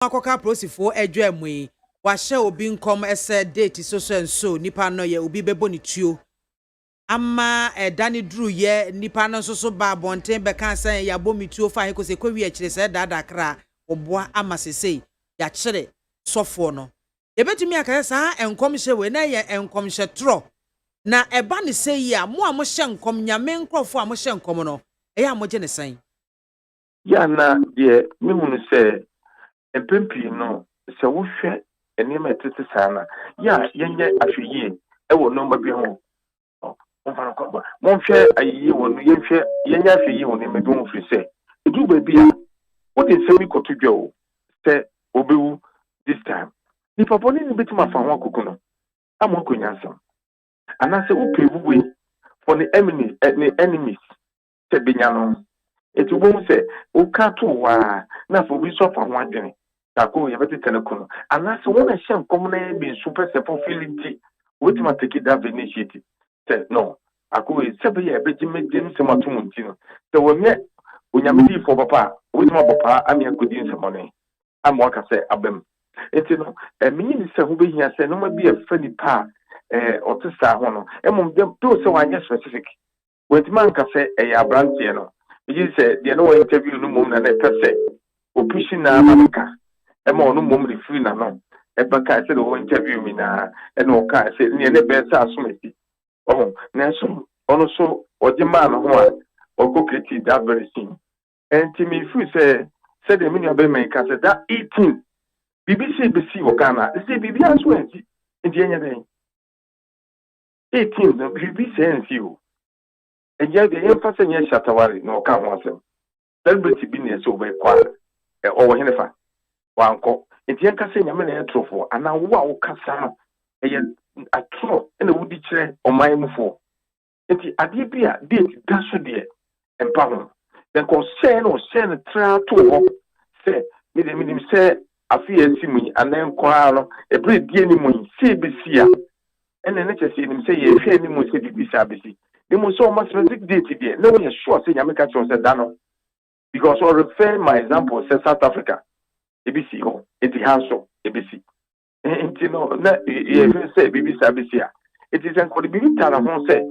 Akoka prosifo edwemwe wahye obi nkom ese date so nipa no ye obi bebo ni tuo ama dani dru ye nipa no so ba bonten be kan san ya bo mituo fa he ko se kwawi a kire se dada kra oboa ama sesei ya kire sofo no ebetumi aka sa enkom hye we na ye enkom hye tro na eba ne sei a mo hye enkom nyame nkrofo a mo hye enkom no eya mo je ne san ya na de me hunu se empempi no se wo hwe enema tete sana ya yenye ahweye ewo no mabie ho onfana ko mo hwe ayi wo no yenhwe yenye ahweye wo ne mabie ho firi se edu ba bia wo de se mi kotodwa o se obewu this time ni papa ni betima fa ho akoko no amon konyansam ana se wo pewu for the enemies se benya no etu bo se o ka to wa na fo bi so fa ho adwene tako ye beti ne kono ana se wona hye nkom na bi super se fulfillity wetima take that initiative se no ako e se be ye be jimedin se matum nti no se wonye onyamedi fo papa wetima papa ami akodi nsemone am waka se abem enti no minyi ni se ho be hia se no ma bi afa nipa otisa ho no emom de to se wanye specific wetima nka se e ya brantie no you say the no interview no mom na pese o pushing na amaka e ma onu mom refi na no e baka say the interview me na e no ka say ne be sa asometi oh na so ono so oje ma no ho a okoketi that very thing and to me fu say the mini abe me ka say that 18 BBC bc o kana say bibi aso enti enya den 18 no BBC ensi o eja de emphasize nya shatawari no ka ho asem celebrity bi na so be kwa o henefa wanko enti enka se nyame na etrofo ana wo a wo kasa eye atro na wudi kire oman mufo enti ade bi a date da so de empa ho den ko se no tra to ho se mi de se afi asimu anan kwa no ebre die ni mu se besi a ene ne chese ni se ye hwe ni mu se bi sa besi they must so much specific date there. No one is sure say Yamika said Dano. Because I refer my example say South Africa. ABC ho. It has so ABC. And you know, you say BBC ABC. It is an called BBC Tana hon say.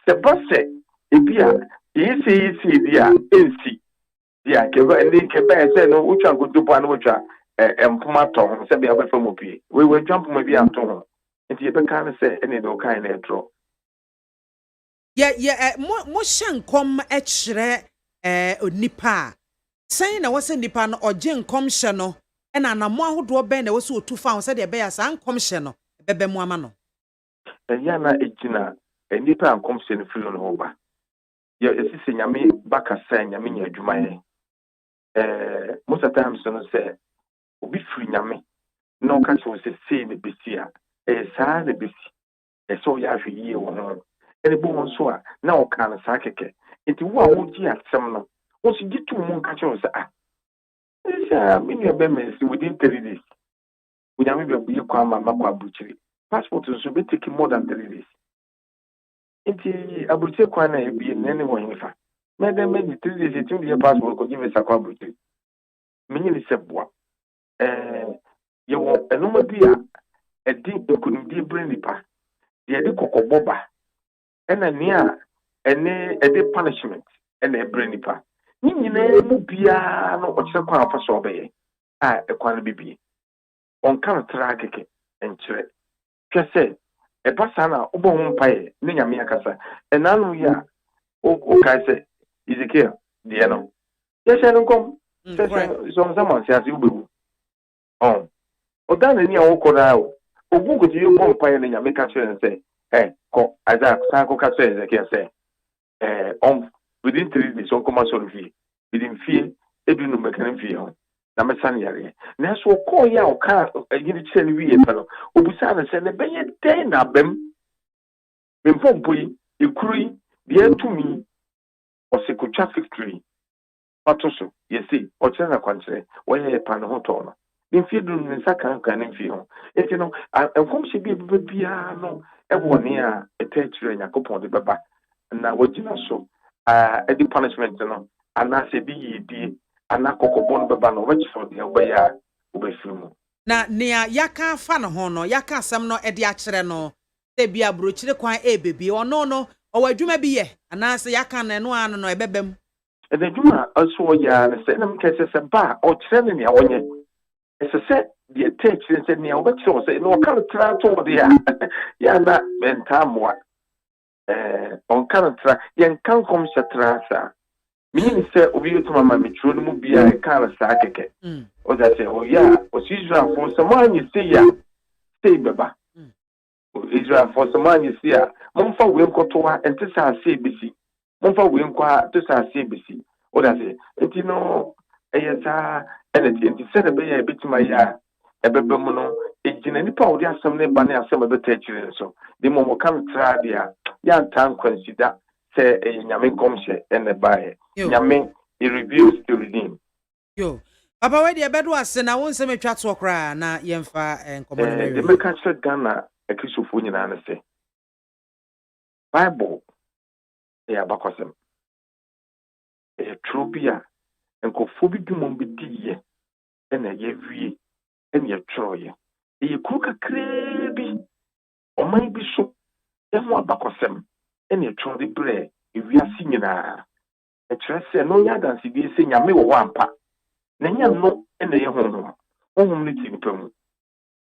Sebase ebia ECEC dia NC. Dia keba and then keba say no ucha go do pan ucha empumato say be aba from opie. We will jump maybe anto. And you be kan say any do kind e draw. Mo shankom echre onipa sai na wose nipa no oje nkom hye no na na mo ahodo be na wose otu fa wose de be ya san nkom hye no bebe mo ama no ya na ejina nipa nkom hye no filo no hoba ya esisi nyame baka sai nyame nya adwuma ye most of times no say obi firi nyame no ka so se ne besia saa ne besi so ya hwe yie wo no ene bo so a na o kan sa keke enti wo a wo gi atsem no wo si gitu mu ka che so isa mini be mensi within 3 days we nyame be buye kwa mama kwa buchiri passport so be take more than 3 days enti abuche kwa na ebie nene wo hinfa me 3 days eti ndi passport ko give sa kwa buchiri mini ni sebwa ye wo enoma bia edi ekunudi bre nipa de edi kokoboba ena nia ene ede punishment ena ebre nipa nyina mu bia no okire kwa afa so obeye ekwa no bibie on kan tra keke enkyere twese epasa na obo ho mpae ne nyame akasa enanu ya o kai se Ezekiel de no yese no kom so zaman se asi ubewu odan ni awon koda o ogun ko ti yo bo mpae ne nyame ka kire se ko Isaac sanko ka say Ezekiel say on within 3 days on come so vie within fear edu no mekan vie ho na mesan yare na so ko ya o ka yiri chen wie pelo obusa na say ne beye den na bem mfo mpoi ekuri de atumi o se ko traffic tree patoso yesi o chen na kwanche wo ye pa no hoto no mfie du nsa kan ne mfie ho enti no enkom se bi bia no ebone a etechire yakopon de baba na wagina so edi punishment no ana se bi yidi ana kokobon baba no which for the obaya ubesimu na nea yaka fa no ho no yaka asem no ede akere no te bia brochire kwan bebi ono no o adwuma bi ye anase yaka na no ano no ebebem ede dwuma aso ya na se na mkese se ba o kire ne nea wonye ese se de teach se nea obekire se no kan tra to de ya ya na mentamwa on kan tra yen kan kom se tra sa mini se obi yotuma ma metro no mu bia kan sa keke o da se o ya o si Israel for someone you see ya say beba Israel for someone you see ya momfa we nkotoa ente sa se besi momfa we nkwa to sa se besi o da se enti no eyesa enti se be ya bitima ya ebebe mu no ejina nipa o di asem ne ba ne asem be ta chire so de mo kan tra dia ya ntan consider se nyame komhye ene bae nyame he reveals to redeem yo papa we de bedo ase na won se metwa to okra na yemfa enkomo no de me ka che Ghana akrisofo nyina na se Bible ya bakosem true bia enkofo bi dumom bi diye ena ye wie ena ye troye e ku kakra bi oman bi so emu abakosem ena ye trode bre e wiase nyina e kyerese no nya danse bi se nyame wo wampa na nya no ena ye honhom ne ti nipa mu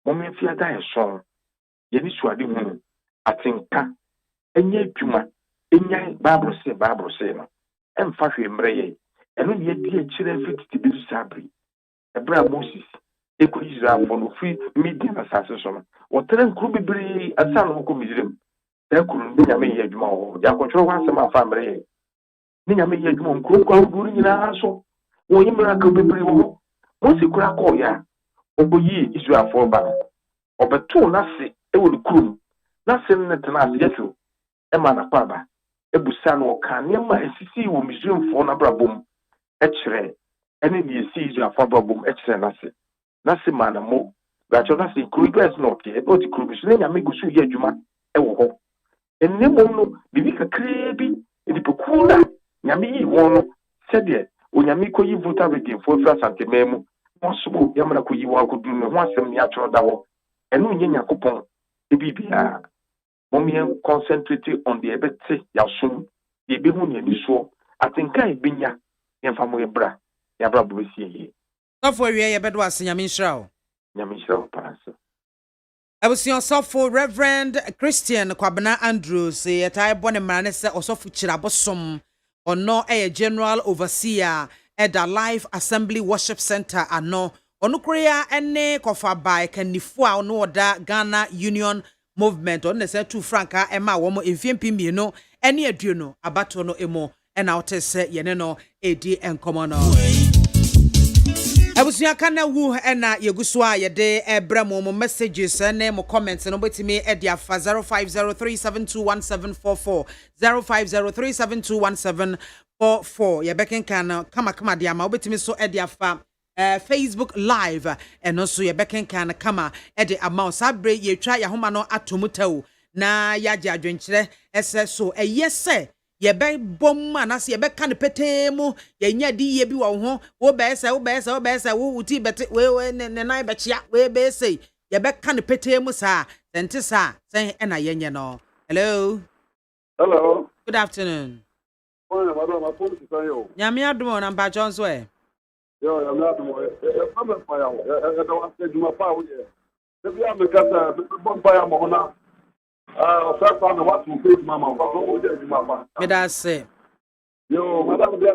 mo fi ada ye so ye ni suade hu atenka enya adwuma enya Bible say no emfa hwe mre ye eno ne di akire fititi bi sabri ebra Moses eko Israel for no free media asase so no wotren kru bibiri asa no ko Misraim e kru ndi nyame ye adwuma wo ya ko tworo wansem afa mre ye ni nyame ye adwuma kru kwa buru nyina so wo yimra ka bibiri wo Moses kura ko ya oboyi Israel for ba obeto na se e wo kru na se ne tena ase yeso e ma na kwaba ebusa no ka nema esisi wo Misraim for na brabom ekire ene ni esi Israel for brabom ekire na se mana mo gacho na se kru dress no ke o ti kru bi so nya me gusu ye adwuma e wo ho enne mo no bibi kakra bi edi pokula nya me yi won no se de onyame ko yi voter rating for fra santememu mo so ya mara ko yi wa ko du no ho asem ni atro da ho ene onye nyakopon e bibia momien concentrate on the ebete yasun the be hu ni so atenka ebenya yemfa mo ebra ya bra bo sie yi sofo wie ye bedo ase nyame nhyira o pass Abusion sofo Reverend Christian Kwabena Andrews yetai bone mrane se osofo kirabosom ono general overseer at the Life Assembly Worship Center ano ono korea ene kofa by kanifo a ono oda Ghana Union Movement on the set 2 franca ema womo emfiempi mieno ene aduo no abato no emo ena wote se yene no edi enkomo no Abusuya kana wu ena yeguswa yede ebra mo messages ne mo comments no betimi edi afa 0503721744 0503721744 yebeken kana kama dia ma betimi so edi afa Facebook live eno so yebeken kana kama edi amount sabre yetwa yahoma no atomutawo na yaje adwenkyere ese so eyese yebe bom anase yebe kan petemu yenya di ye bi wo ho wo be se wo uti bete we ne nai be chia we be se yebe kan petemu sa sente sa sen ena yenye no. Hello good afternoon madam apology say yo nyame adom na mpa chonso yo nyame adom come pa ya da wa se duma pa wo ye se bia me kasa bom pa ya mo na first time what to face mama what go dey duma pa me da say yo madam bia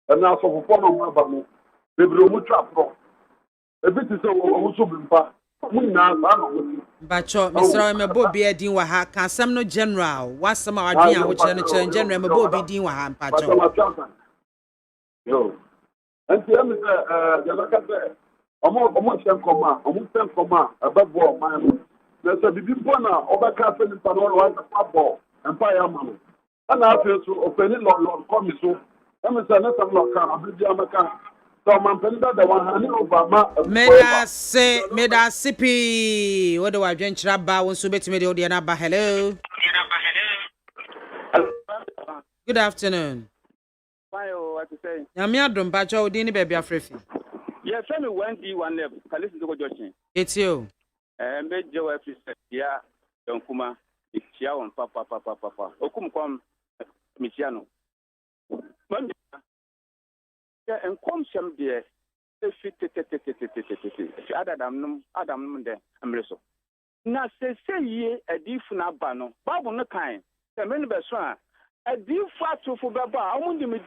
se na so for no ma ba mo bebro mu twa pro e bi ti se wo so bimpa mu na ba no Bacho Mr. Mebo bi edin wa ha ka asem no general wasem a wadwen a wo kire no kire general Mebo bi din wa ha mpacho yo anti am se de la ka se omo sen koma ababo man na se bibi bona obaka fe ni pa no wa pa bo empa ya ma no ana afi so ofeni lord come so am se na sam lo kan abi amaka so man pe da wa hani obama Meda sipi what do I drink ba won so betime de odi na ba hello good afternoon Fine, what to say? Nyame adom pa cho odi ni bia afrefi Yes, I'm a 1D1 level. Can listen to what you're saying. It's you. And make Joe yeah, don't come Chia on papa. Okum come Michiano. Yeah, and come some dear. Adam, there, I'm reso. Now, say ye a different bano. Babu no kind. The men of a different for Baba. I want to be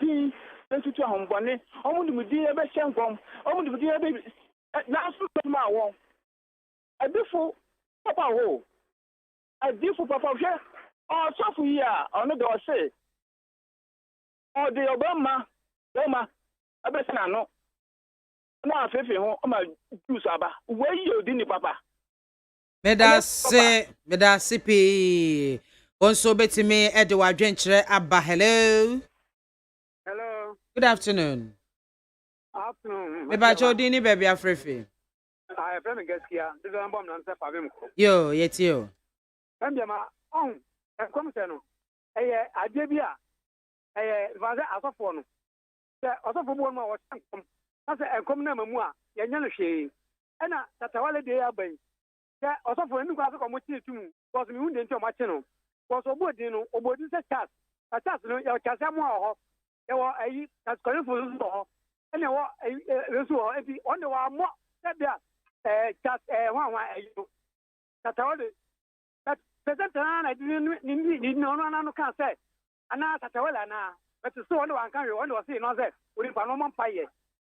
to home bonnet. I want to be a best shankum. I want to be a baby. Last my wall. A different papa ho. A different papa here. Oh, so for here, on the door say. Oh, the Obama, I bet I know. No, I'm home. I'm a juice abba. Where you didn't, papa? Medasi pi. Also beti me Edward Drencher Abba. Hello. Hello. Good afternoon. Afternoon. Me ba chodini baby afrefi. I have a guest here. This is a bomb answer for him. Yo, yet you. Mbema on come seno. Adebia. Vaza asofo no. Se asofo bo no wo come. Asa enkom na mamu a yenya no hwe. Ena tatawale de aban. Se asofo ni kwa asofo mo chi tum. Because me hunde nti o ma chi no. Because obodi no, obodi se chat. A chat no ya chat am ho. E wo ayi chat ko fo so ho. Ena wo resu ho enti on de wa mo se bia chat wan ayi. Tatawale that present na ni no kan say ana tatawale na but so on one kan we on say no say we pa no man paye.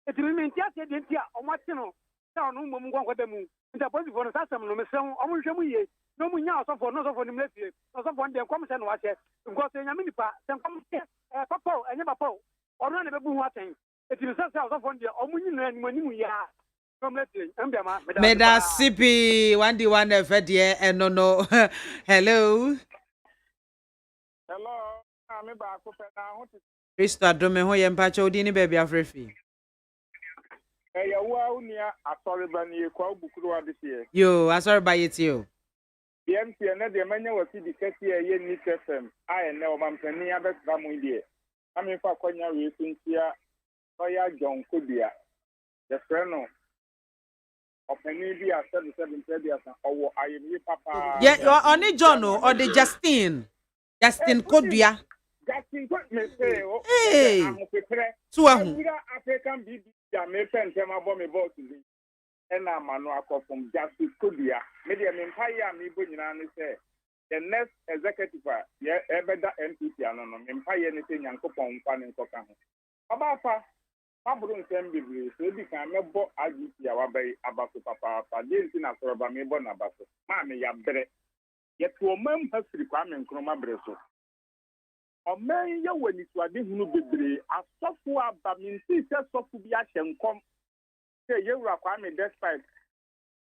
Eti mi ntia se de ntia o ma chi no sa onu mo mu gwankwa da mu nta positive no sasam no mesem o mo hwe mu ye no mu nya osofo no osofo ni mlefie osofo ndem kom se no wa che because enya mi nipa se kom papa enye papa o no na be bu hu aten eti mi sasa osofo ndem o mu nyina ni mu ya no mlefie mbema Medasi pi 1D1 efedie enono. Hello. Hello. Me ba ko pe na ho ti. Kristo adome ho ye mpacha odini baby afrefi. Ya wa unia asori bani kwa bukuru adise. Yo, asori ba yetio. BMC na de manya wasi di kesi ye ni FM. Ai na o mampani abetba mu die. Ami fa kwanya we suntia oya John Kodua. The friend no. Openi bi a 7 years owo ayemi papa. Yeah, oni John or the Justin Kodua. Justin me say o. Hey. So African BB ya me pen tema bo me boss bi. Ena manu akofum Justin Kodua. Me de me mpaya me bo nyina ne say the next executive ya ebeda MPP ano no me mpaya ne say nyankopon mfa ne nkoka ho. Obafa aburu nsem bibiri so di kan me bo agiti ya wabai abaso papa de nti na soroba me bo na abaso. Ma me ya bere. Ye to mam hasiri kwa me nkroma bere so. Omen ye wani swade hunu bibiri asofo abaminti se sofo bi ahyenkom. Say ye wura kwa me despite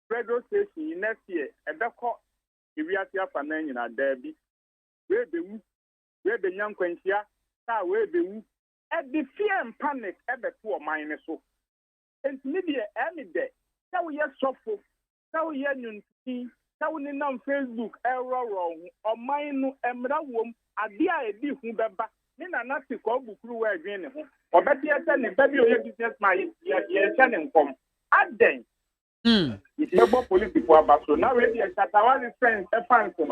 federal station next year ebeko ewiase afa na nyina da bi. We be nyankwanhia ta we be wu. The fear and panic ever to a mine so. And media any day. How we are suffer, how we are see, how we on Facebook, error wrong, or mine emra womb, a dear idea who beba, Nina not to call book through where again. Or better yet, than the baby of your business, my sending come. At then, it's about political about so now, ready as Tatawan is friends, a fancy.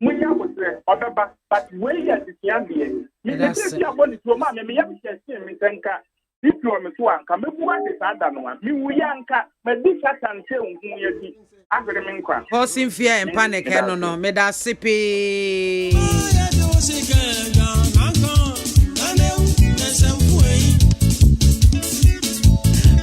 Munya was there, but where at the Yambi. That's it. Me tenka. If you are me to anka, me buwa de sada no one. Me wuyanka, me di satan se unhu yedi. Agre me nkwa. Causing fear and panic, no. Medasi pi.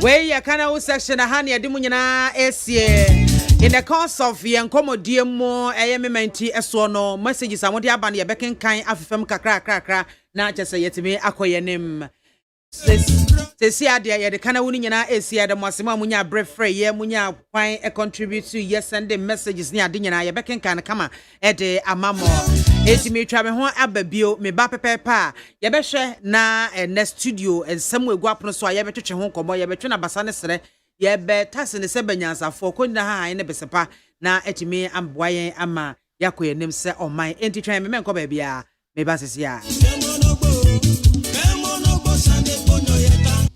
Where ya kana section a hani adimu nyina esie. In the course of yen komodie mo menti eso no messages amode aba na ye beken kan afefem kakra na chese yetime akoyenem sesi ade ye de kana woni nyina esia de mosema munya brefre ye munya kwan e contribute to yes send messages ni ade nyina ye beken kan kama e de amamo etime twa me ho ababio me ba pepepa ye behwe na next studio ensem egu apono so ye betwetwe ho komo ye betwe na basa ne sere ye be tase ne se banyansafo ko na ha ne besepa na etime amboayen ama yakoyenem se oman enti twan me menko ba bia me ba sese a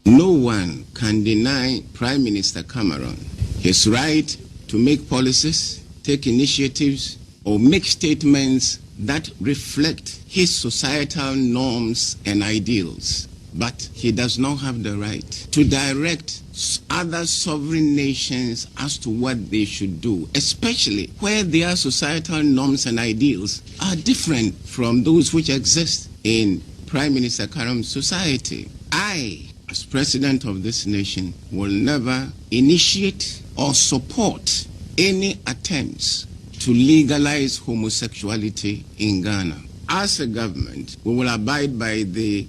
No one can deny Prime Minister Cameron his right to make policies, take initiatives, or make statements that reflect his societal norms and ideals. But he does not have the right to direct other sovereign nations as to what they should do, especially where their societal norms and ideals are different from those which exist in Prime Minister Karam's society. I, as president of this nation, will never initiate or support any attempts to legalize homosexuality in Ghana. As a government, we will abide by the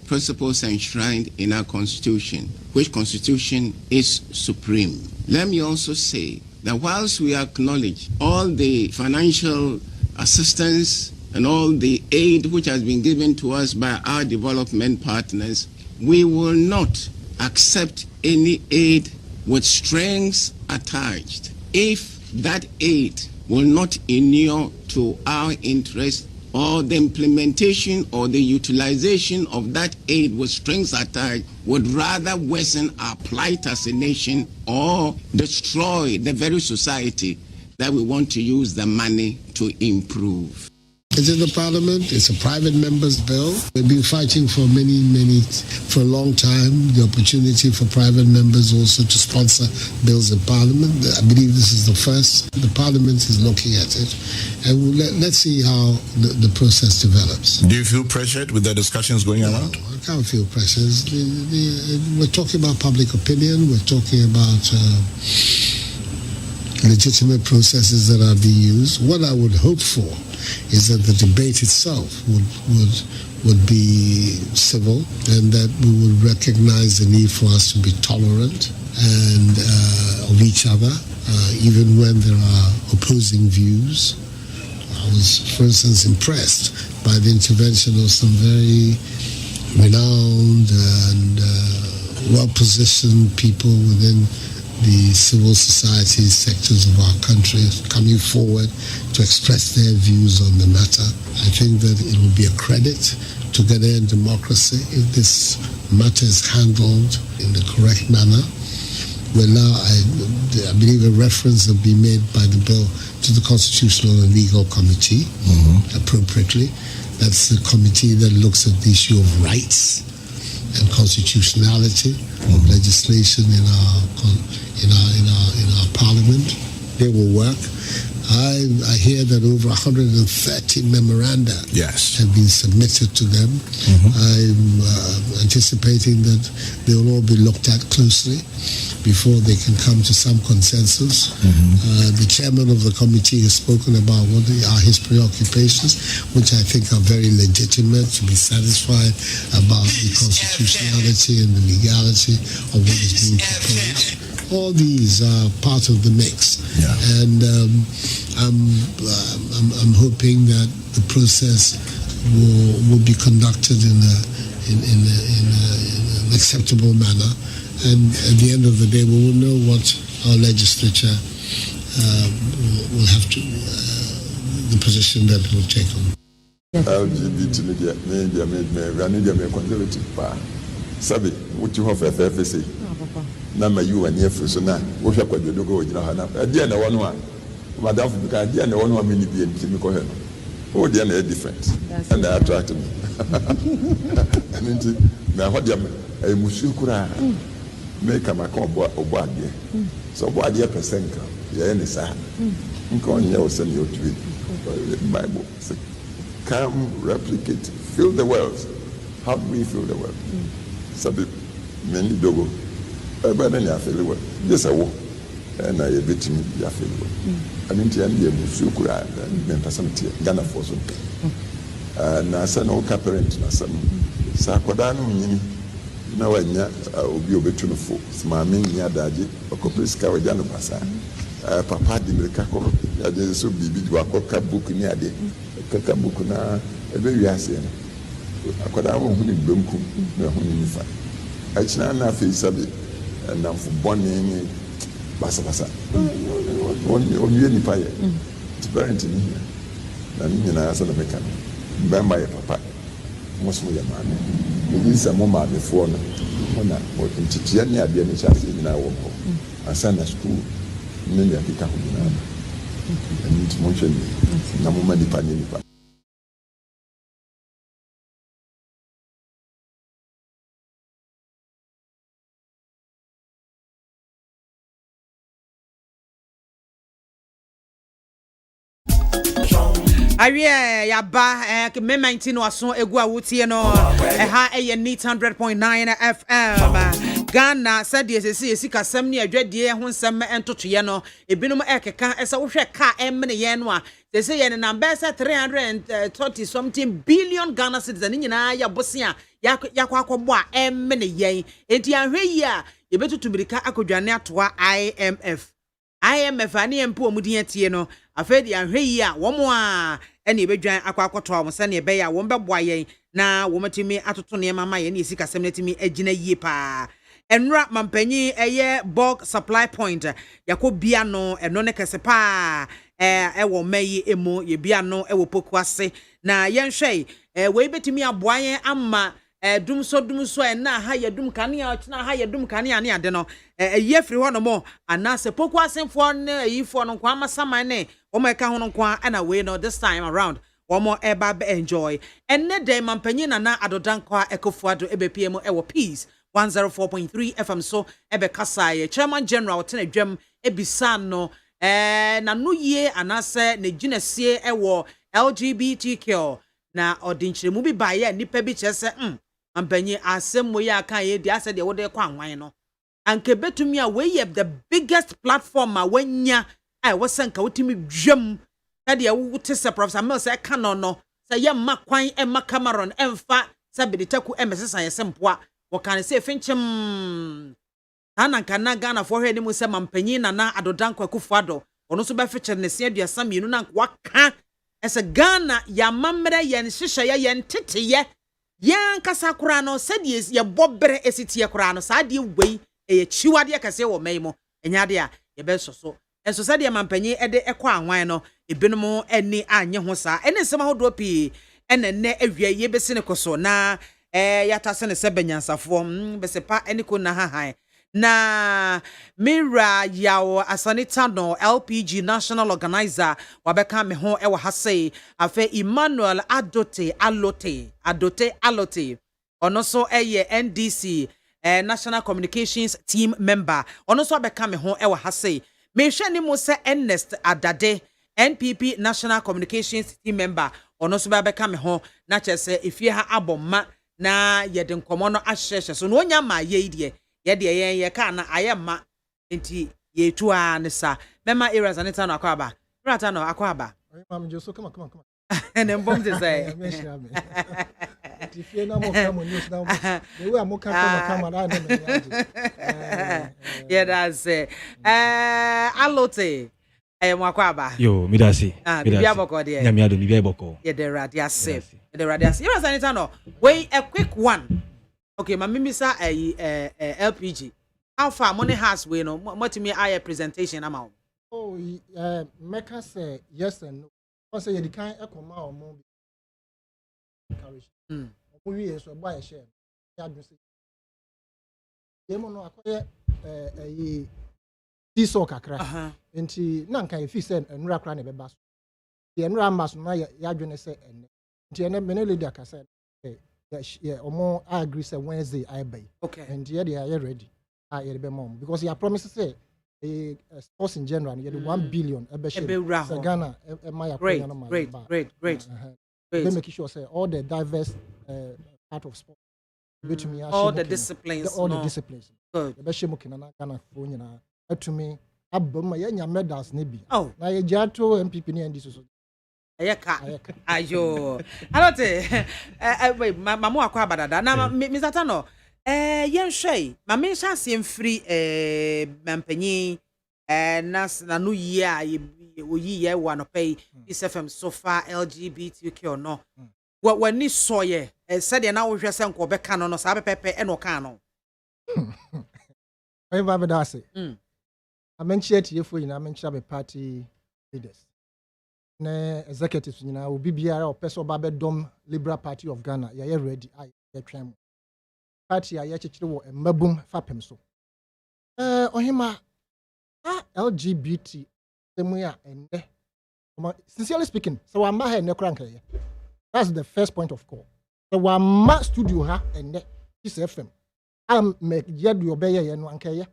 principles enshrined in our constitution, which constitution is supreme. Let me also say that whilst we acknowledge all the financial assistance and all the aid which has been given to us by our development partners, we will not accept any aid with strings attached if that aid will not inure to our interest, or the implementation or the utilization of that aid with strings attached would rather worsen our plight as a nation or destroy the very society that we want to use the money to improve. It's in the parliament. It's a private member's bill. We've been fighting for for a long time, the opportunity for private members also to sponsor bills in parliament. I believe this is the first. The parliament is looking at it. And let's see how the process develops. Do you feel pressured with the discussions going around? No, I can't feel pressured. We're talking about public opinion. We're talking about legitimate processes that are being used. What I would hope for is that the debate itself would be civil, and that we would recognize the need for us to be tolerant and of each other, even when there are opposing views. I was, for instance, impressed by the intervention of some very renowned and well-positioned people within the civil society sectors of our country coming forward to express their views on the matter. I think that it will be a credit to Ghanaian democracy if this matter is handled in the correct manner. Well, now I believe a reference will be made by the bill to the Constitutional and Legal Committee, appropriately. That's the committee that looks at the issue of rights and constitutionality of legislation in our parliament. They will work. I hear that over 130 memoranda have been submitted to them. I'm anticipating that they will all be looked at closely before they can come to some consensus. The chairman of the committee has spoken about what are his preoccupations, which I think are very legitimate, to be satisfied about the constitutionality and the legality of what is being proposed. All these are part of the mix, and I'm hoping that the process will be conducted in an acceptable manner, and at the end of the day, we will know what our legislature will have to, the position that it will take on. LGBT media conservative pa sabi what you have FFC na ma you and yefu so na wo hwa kwadodo go gina ha na dia na wono a madam fu ka dia na wono a me ni bi enti ko he no o dia na different and they attract me and na ho dia e musu kura make am ka obo ade so obo ade percent ka ye ni sa nko nya o se ni o twi Bible say come replicate fill the world. How do we fill the world? Sabi many dogo but then you feel the world just a war and I bit me ya feel the world I mean the end you kura and person Ghana for so na sa no parent na sa sa koda no nyini na wanya obi obetu no fo maame nya daje okopreska waja no pasa papa di mereka ko ya je so bibi do akoka book ni ade kaka book na ebe wi ase akoda wo hu ni bemku na hu ni fa achina na fe sabe na fu boni ni basa onye ni pa ye parent ni na ni na asa na meka mbamba ya papa mo so ya maame ni sa mo maame fo no hona o ntitia ne ade ne chase nyina wo ho asana school ne ne akeka ho nyina and it's motion na mo ma nipa ne nipa Awie yaba me 19 waso egu awutie no ha eye neat 100.9 FM Ghana said esi kasem ne adwadie ho nsem entotoye no ebinum ekeka esa wo hwe ka emne ye no a say ye number 330 something billion Ghana citizens nyina ya bosia yakwa akobo a emne ye enti ahwe yi a ye betutu birika akodwane atoa IMF ani empo omudi atie no afedi ahwe yi a womo a ene ebedwan akwakoto am se ne be ya wo mbeboa yen na wo matimi atoto ne mama ye ne esika sem natimi agina yie pa enra mampanyi eye bulk supply point yakobia no eno ne kese pa wo mayi emu ye bia no wo pokuase na yenhwe we betimi aboa yen ama dum so na ha ye dum kane a na ha ye dum kane a ne ade no ye firi ho no mo ana se poku asenfo na yifo no kwa amasaman ne o ma ka ho no kwa ana we no this time around o mo eba enjoy enne day mampanyi na adodankwa ekofuado ebepiem ewo peace 104.3 FM so ebe kasaye chairman general tenadwam ebisa no na no ye anase ne ginesie ewo LGBTQ na odinchiremu bi baye nipa bi chese mampanyi asem we aka ye dia se de wo de kwa anwan no anke betumi a we ye the biggest platform a wanya wasanka wotimi dwam na de wo te se Professor Mel se ka no se ye ma kwan ma Cameroon emfa se bedetaku emesesa ye sempoa wo kan se finchem ananka na Ghana for hwe ni mu se mampanyi na adodankwa kufuado ono so be feature ne se aduasa mienu na waka ese Ghana ya mamre yen hihye ye yen teteye yan kasa kura no sadie ye bobere esitie kura no saade wei ye chiwade kase wo maimo enyade a ye be soso enso sadie mampanyi ede ekọ anwan no ebinom eni anye ho sa ene nsem ahodo pi ene awia ye besi ne koso na yata se ne se benyansafo besepa eni ko na hahan na Mira yawo asanita no LPG national organizer wabeka me ho ewa hase afe Emmanuel Alote ono so eye NDC national communications team member ono so wabeka me ho ewa hase me hwe ni mo se Ernest Adade NPP national communications team member ono so wabeka me ho na chese efie ha abomma na yede nkomo no ahyehye so no onya ma ye de ye ka na ayema enti ye tuwa ne sa mema areas anita no akwaba rata no akwaba mam jo so come ene mbom te say ti fie na mo come news na the way am come na na me yeah that's Alote mwakwaba yo midasi bibia boko de nyame ado bibia boko yeah the radiase areas anita no wait a quick one. Okay, my mimisa LPG. How far money has we no? What me eye presentation amount? Oh, make us say yes and no. Because you can't come out more. We is so buy a share. Ya do say. Yemo no akoye diesel kakra. Enti na nka efi say enura kra na beba so. Ye enura mas no ya dwene say enne. Enti enne me leader ka say yeah, or I agree say Wednesday I buy. Okay. And yeah, they are ready. I be mom because he promised say a sports in general, you 1 billion so Ghana great. They make sure say all the diverse part of sport. All the disciplines. The disciplines. Good. The best Ghana for to me aboma ya medals nebi. Oh. Na ye jato MPP ni ndi so. Ayeka ayo Alote wait mamu akwa badada na Mr. no yenhwe mama chance mfiri mampanyi na no yi a oyi ye wa no pay isfm so far LGBTQ no wani soye said na wo hwese nko be ka no sa pepepe eno ka no ayi ba be da se amenchie tiefo nyina amenchia be party leaders na executives nyina obi biara o person ba be dom Liberal Party of Ghana ye ready ai ye twem party a yɛkyekyere wɔ mmabum fapem so ɔhema LGBT temu a ɛnɛ sincerely speaking so wamba ha ɛnɛ kora nkɛyɛ that's the first point of call so wamba studio ha ɛnɛ this FM am make yɛde ɔbɛyɛ yɛ no ankɛyɛ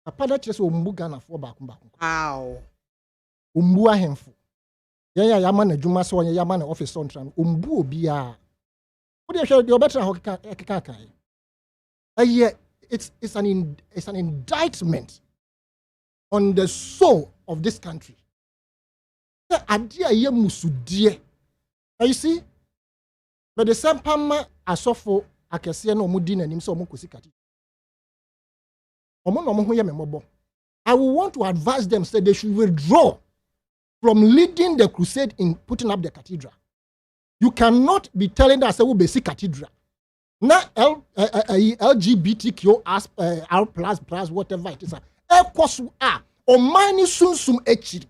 papa da kyerɛ sɛ ɔmbu Ghanafoɔ baako ɔmbu ahemfo yɛn a yɛama na adwuma sɛ ɔnyɛ yɛama na office ɔntra no ɔmbu obiara wode hwɛ deɛ ɔbɛtena hɔ keka kan ɛyɛ it's an indictment on the soul of this country. Idea ye musudie. You see, but the same pama asofo akese na omudi na nim so omokosi kati. Omo no mo ho ye memobo. I will want to advise them say they should withdraw from leading the crusade in putting up the cathedral. You cannot be telling us we be see cathedral. Na LGBTQ R plus whatever it is. Ekosu a omani sunsum echiri.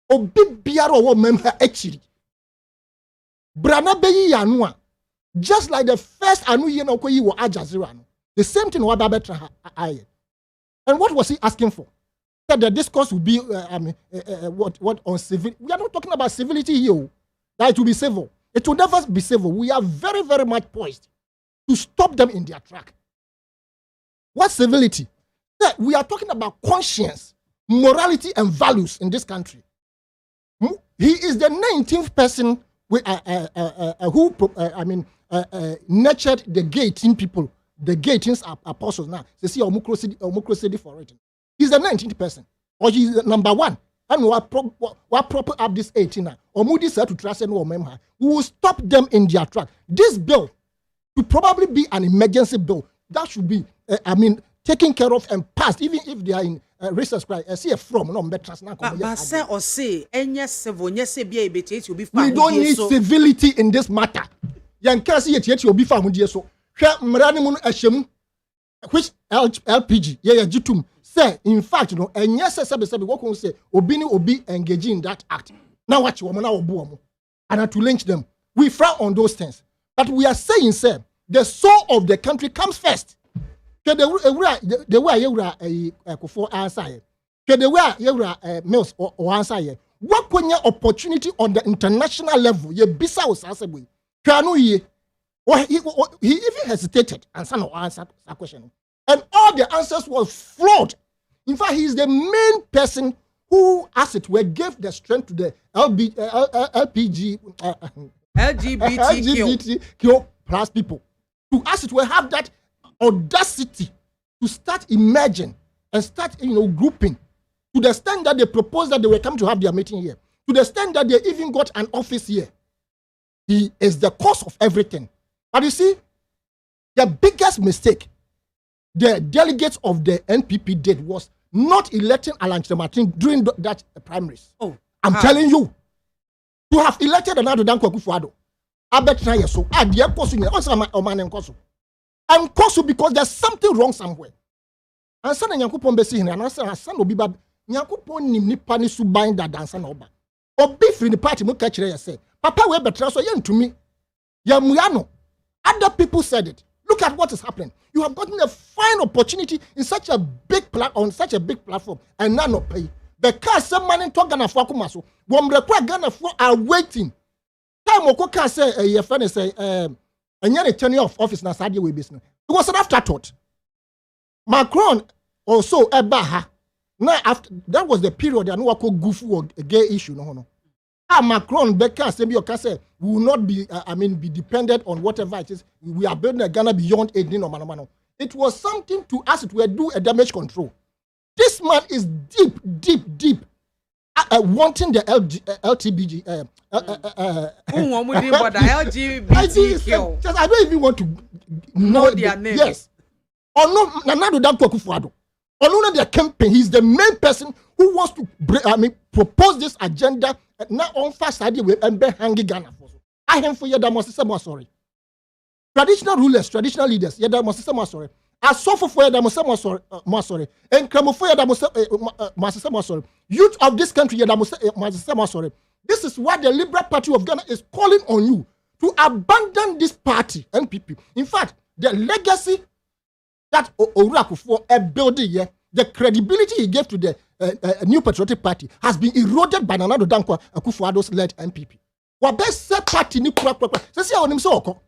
Obi biara wo member echiri. Brana beyi yanu a just like the first anu ye na okoyi wo Ajazira no. The same thing wa betra aye. And what was he asking for? That the discourse would be what on civil. We are not talking about civility here. That it will be civil. It will never be civil. We are very, very much poised to stop them in their track. What civility? Yeah, we are talking about conscience, morality, and values in this country. He is the 19th person who nurtured the Gating people, the Gatings apostles. Now, they see Omukro for it. He's the 19th person, or he's the number one. And what proper up this 18 now? Or Moody said to trust and we will stop them in their track. This bill could probably be an emergency bill that should be, taken care of and passed, even if they are in recess cry. I see a from no better now. But say or say, any civil, yes, be we don't need civility in this matter. Young Cassie yet you'll be found here so. Mranimun Ashim, which LPG, yeah, Jitum, say, in fact, no, and yes, what can say, Obini Obi engaging in that act. Now, what you want to and to lynch them. We frown on those things. But we are saying, sir, the soul of the country comes first. The way you are a for answer, the way you are mills or answer, what when your opportunity on the international level, you be so sensible. Can we? He even hesitated and some answered that question. And all the answers were flawed. In fact, he is the main person who, as it were, gave the strength to the LGBTQ plus people. To, as it were, have that audacity to start emerging and start, grouping. To the extent that they proposed that they were coming to have their meeting here. To the extent that they even got an office here. He is the cause of everything. But you see, the biggest mistake the delegates of the NPP did was not electing Alan Martin during that primaries. Oh, I'm telling you, to have elected another Dan Kwaku-Fuado, I bet try so. Dear Kosu, also my man and Kosu. And Kosu because there's something wrong somewhere. And son and Yankupon Bessi, and I said, son will be bad. Yankupon Nipani Subain that dancer over. Or beef in the party, no catch there, say, Papa, we're better so young to me. Yamuyano. Other people said it. Look at what is happening. You have gotten a fine opportunity in such a big platform, and none of pay. Because some money to Ghana for Kumaso, when Ghana for are waiting. Time Okoka say your friend say and you're a tenure of office na sadi way business. It was an afterthought. Macron also Baha. Now after that was the period that no could goof or a gay issue no. Macron, Becca, say will not be, be dependent on whatever it is. We are building a Ghana beyond 18 or Manamano. It was something to us to do a damage control. This man is deep, wanting the LGBTQ. I don't even want to know their name. Yes. Or no, Nanado Danko or no, their campaign. He's the main person who wants to propose this agenda. Now on fast idea with Mbe Hangi Ghana. I am for Yada Mosisa sorry. Traditional rulers, traditional leaders, Yada Mosisa sorry. I suffer for Yada Mosisa sorry. And Kramo for Yada Mosisa sorry. Youth of this country, Yada Mosisa sorry. This is what the Liberal Party of Ghana is calling on you to abandon this party, NPP. In fact, the legacy that AKWAFO building here, the credibility he gave to the New Patriotic Party has been eroded by Nana Dankwa Akufo-Addo's led NPP. What best set party ni kura. Say on him so.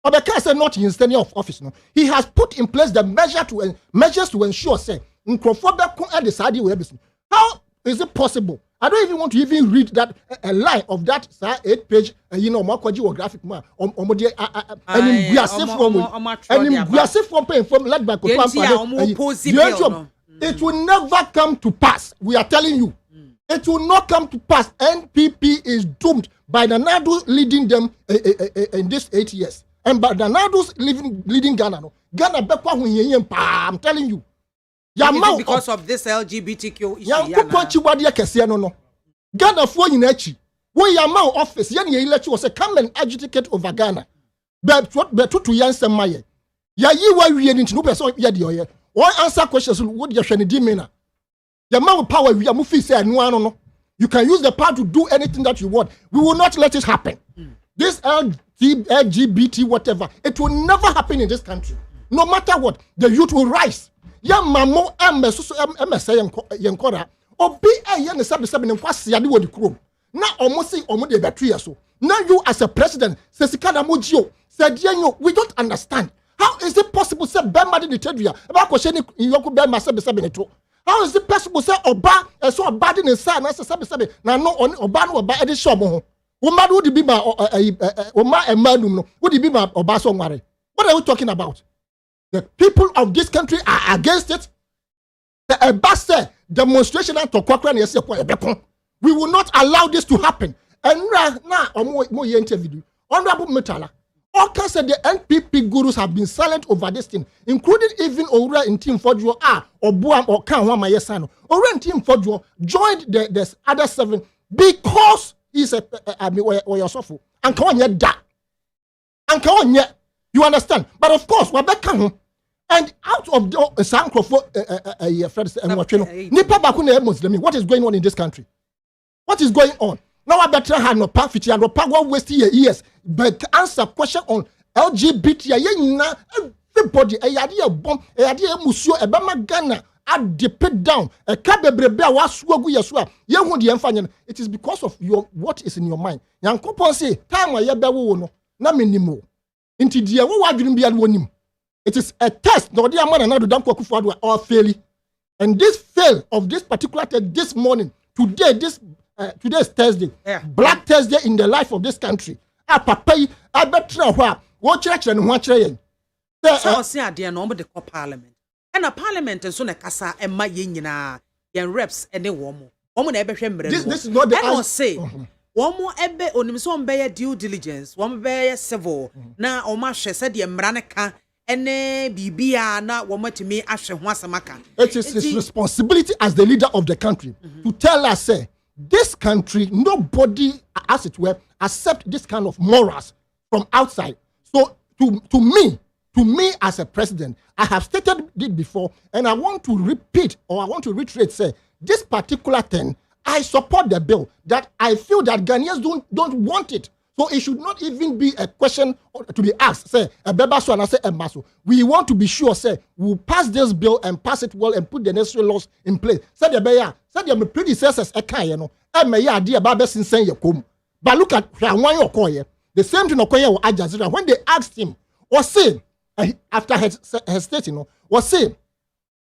Obeka said not in tenure of office. No, he has put in place the measures to ensure say how is it possible? I don't even want to even read that a line of that 8-page, graphic man. It will never come to pass. We are telling you. It will not come to pass. NPP is doomed by the Nadu leading them in this 8 years. And by the Nadu's leading Ghana. No. Ghana, I'm telling you. Because of this LGBTQ issue. Ghana for in Echi. When your mouth office, Yanni election was a come and agitate over Ghana. But what to Yansen Maye? Ya ye were reading to no person yet. Or answer questions what you're trying to do. The amount of power we are moving say no. You can use the power to do anything that you want. We will not let it happen. This LGBT whatever, it will never happen in this country. No matter what, the youth will rise. Ya mamo MSA yankora obi yan sabe nkwase ade wo di krom na omosi omode betria so now you as a president say sikana mogio said we don't understand how is it possible say bema de tedua ba ko hye ni yoku bema sabe ne to how is it possible say oba so oba de ne sa na sabe na no oba no oba e de shomo ho wo ma do di bi ma wo ma emanum no wo di bi ma oba so nware. What are we talking about? The people of this country are against it. The ambassador demonstration and we will not allow this to happen. And now, interview. Honorable Metala, all kinds of the NPP gurus have been silent over this thing, including even Ora in Team Fodjo or Buam or Kanwa Mayesano. Ora in Team Fodjo joined the other 7 because he's a Oyosofo. And Kawanya da. And Kawanya. You understand? But of course, we're back home. And out of the what is going on in this country? What is going on? Now I better have no perfect and no power waste your years. But answer question on LGBT. Everybody, a idea bomb, a idea Monsieur Obama Ghana at the pit down. A cababre bear was swagu yaswa. It is because of what is in your mind. Young couple say, time where you no, na minimo. Into the it is a test. No, dear man, another don't cook for all failing. And this fail of this particular test this morning, today, today's Thursday, Black Thursday in the life of this country. I bet what church and what train. So, say, dear, no, but the parliament. And a parliament and soon a casa and my yin reps and the woman. This is not the answer. Say. One more ebe onimso mbeye due diligence, one mbeye civil. Na oma hwe se de mraneka ene bibia na woma timi ahwe ho asamaka. It is his responsibility as the leader of the country to tell us say this country nobody as it were accept this kind of morals from outside. So to me as a president, I have stated it before and I want to repeat or I want to reiterate say this particular thing I support the bill that I feel that Ghanaians don't want it. So it should not even be a question to be asked. Say, we want to be sure, say, we'll pass this bill and pass it well and put the necessary laws in place. Say, my predecessors, but look at the same thing Okoye Al Jazeera when they asked him, was saying, after hesitating, was saying,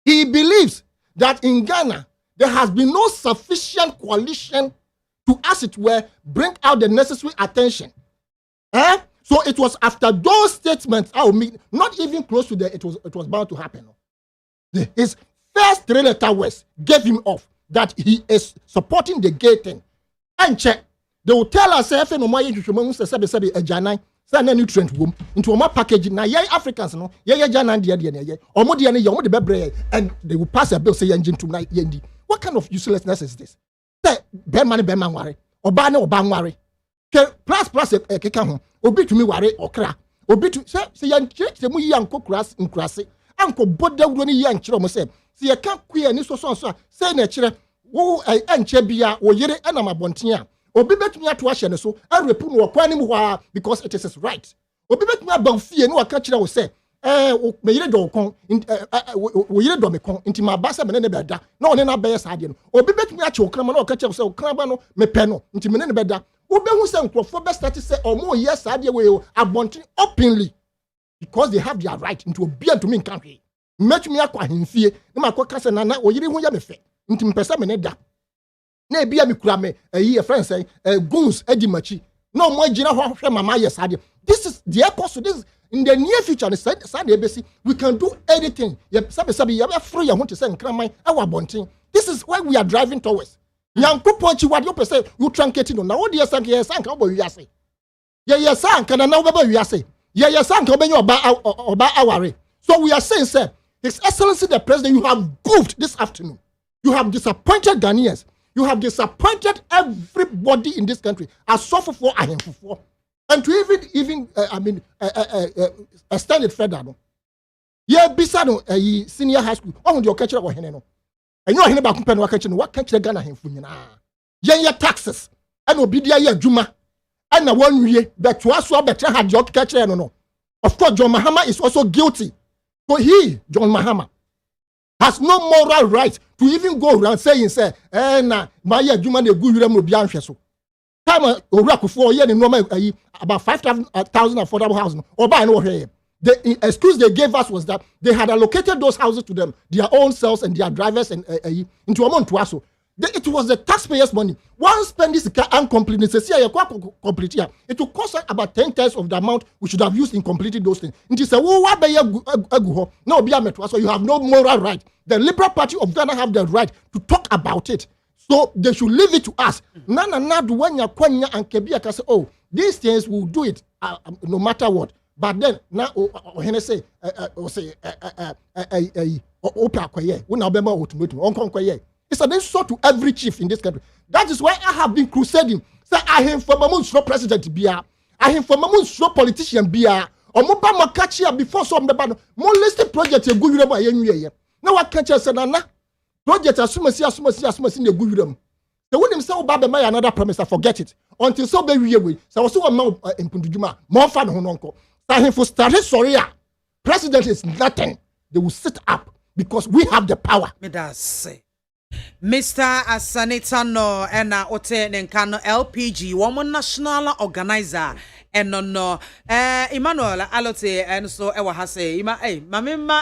he believes that in Ghana, there has been no sufficient coalition to, as it were, bring out the necessary attention. So it was after those statements, not even close to it was bound to happen. His first 3-letter words gave him off that he is supporting the gay thing. And check, they will tell us if no more a nutrient room into a package na ye Africans no ye jana de ye omo de ye bebre and they will pass a bill say engine to night yendi. What kind of uselessness is this? Say be man ware oba na oba nware plus keka ho obi tumi ware okra obi tu say yan chire mu yi anko nkrase anko bodawuro ni yi ankyere mo say ye ka kue ni so say na kyere wo enche bia wo yire enam abonten a obi betumi ato ahye ne so a repu no kwa nim hwa because it is his right obi betumi aban fie no aka kire wo say me yire do kon wo yire do me kon nti ma ba se me ne beda na one na be sa de no obi betumi ache wo krama na aka kire wo say wo krama no me pe no nti me ne beda wo be hu se nkrofo be start say omo yes sa de we abontin openly because they have their right into obi and to me country metumi akwa hemfie na makoka se na wo yire hu ya me fe nti mpesa me ne da na ebia me kura me a friend say goons edi machi no mo agina hwehwe mama yes ade this is the apostle this is in the near future said we can do anything sabi ya free ya to say nkraman awa bonten this is where we are driving towards yankopon chi wade you say you truncate no na wo de sanka yes sanka obo wiase ye sanka na wo baba wiase ye sanka obenye oba aware so we are saying sir his excellency the president you have goofed this afternoon you have disappointed Ghanaians. You have disappointed everybody in this country. As suffer for ahemfo. And to even extend it further. No. Yeah, bisano senior high school. What would your catcher or hene no? And you are about company what catcher what catcher Ghana hemfo nyina. Yeah taxes. And obidia ya juma. And na one year that to us better had your catcher no. Of course John Mahama is also guilty. So John Mahama has no moral right to even go around saying say na my adwuma na egu wirem obi anhwe so time Owurakufo ye ne normal about 5,000 affordable housing or buy no here the excuse they gave us was that they had allocated those houses to them their own selves and their drivers and into amount to us. It was the taxpayers' money. Once spend this incomplete, it will cost us about 10 times of the amount we should have used in completing those things. And you say, so you have no moral right. The Liberal Party of Ghana have the right to talk about it. So they should leave it to us. And say, oh, these things will do it no matter what. But then now say it's an insult to every chief in this country. That is why I have been crusading. Say I am for Mamun president Bia. I am for Mamun politician Bia. Or Muba Makachia before some the band. More listed project a good room. Now I can't say Nana. Project as soon as in the good room. The woman himself Baba May another promise. I forget it. Until so very way. So I was so more in Pundujuma. More fun hononko. I am for started sorry. President is nothing. They will sit up because we have the power. Me that say. Mr. Asanitano ena ote nenkano LPG woman national organizer eno no Emmanuel alote and so ewa hase ima mamima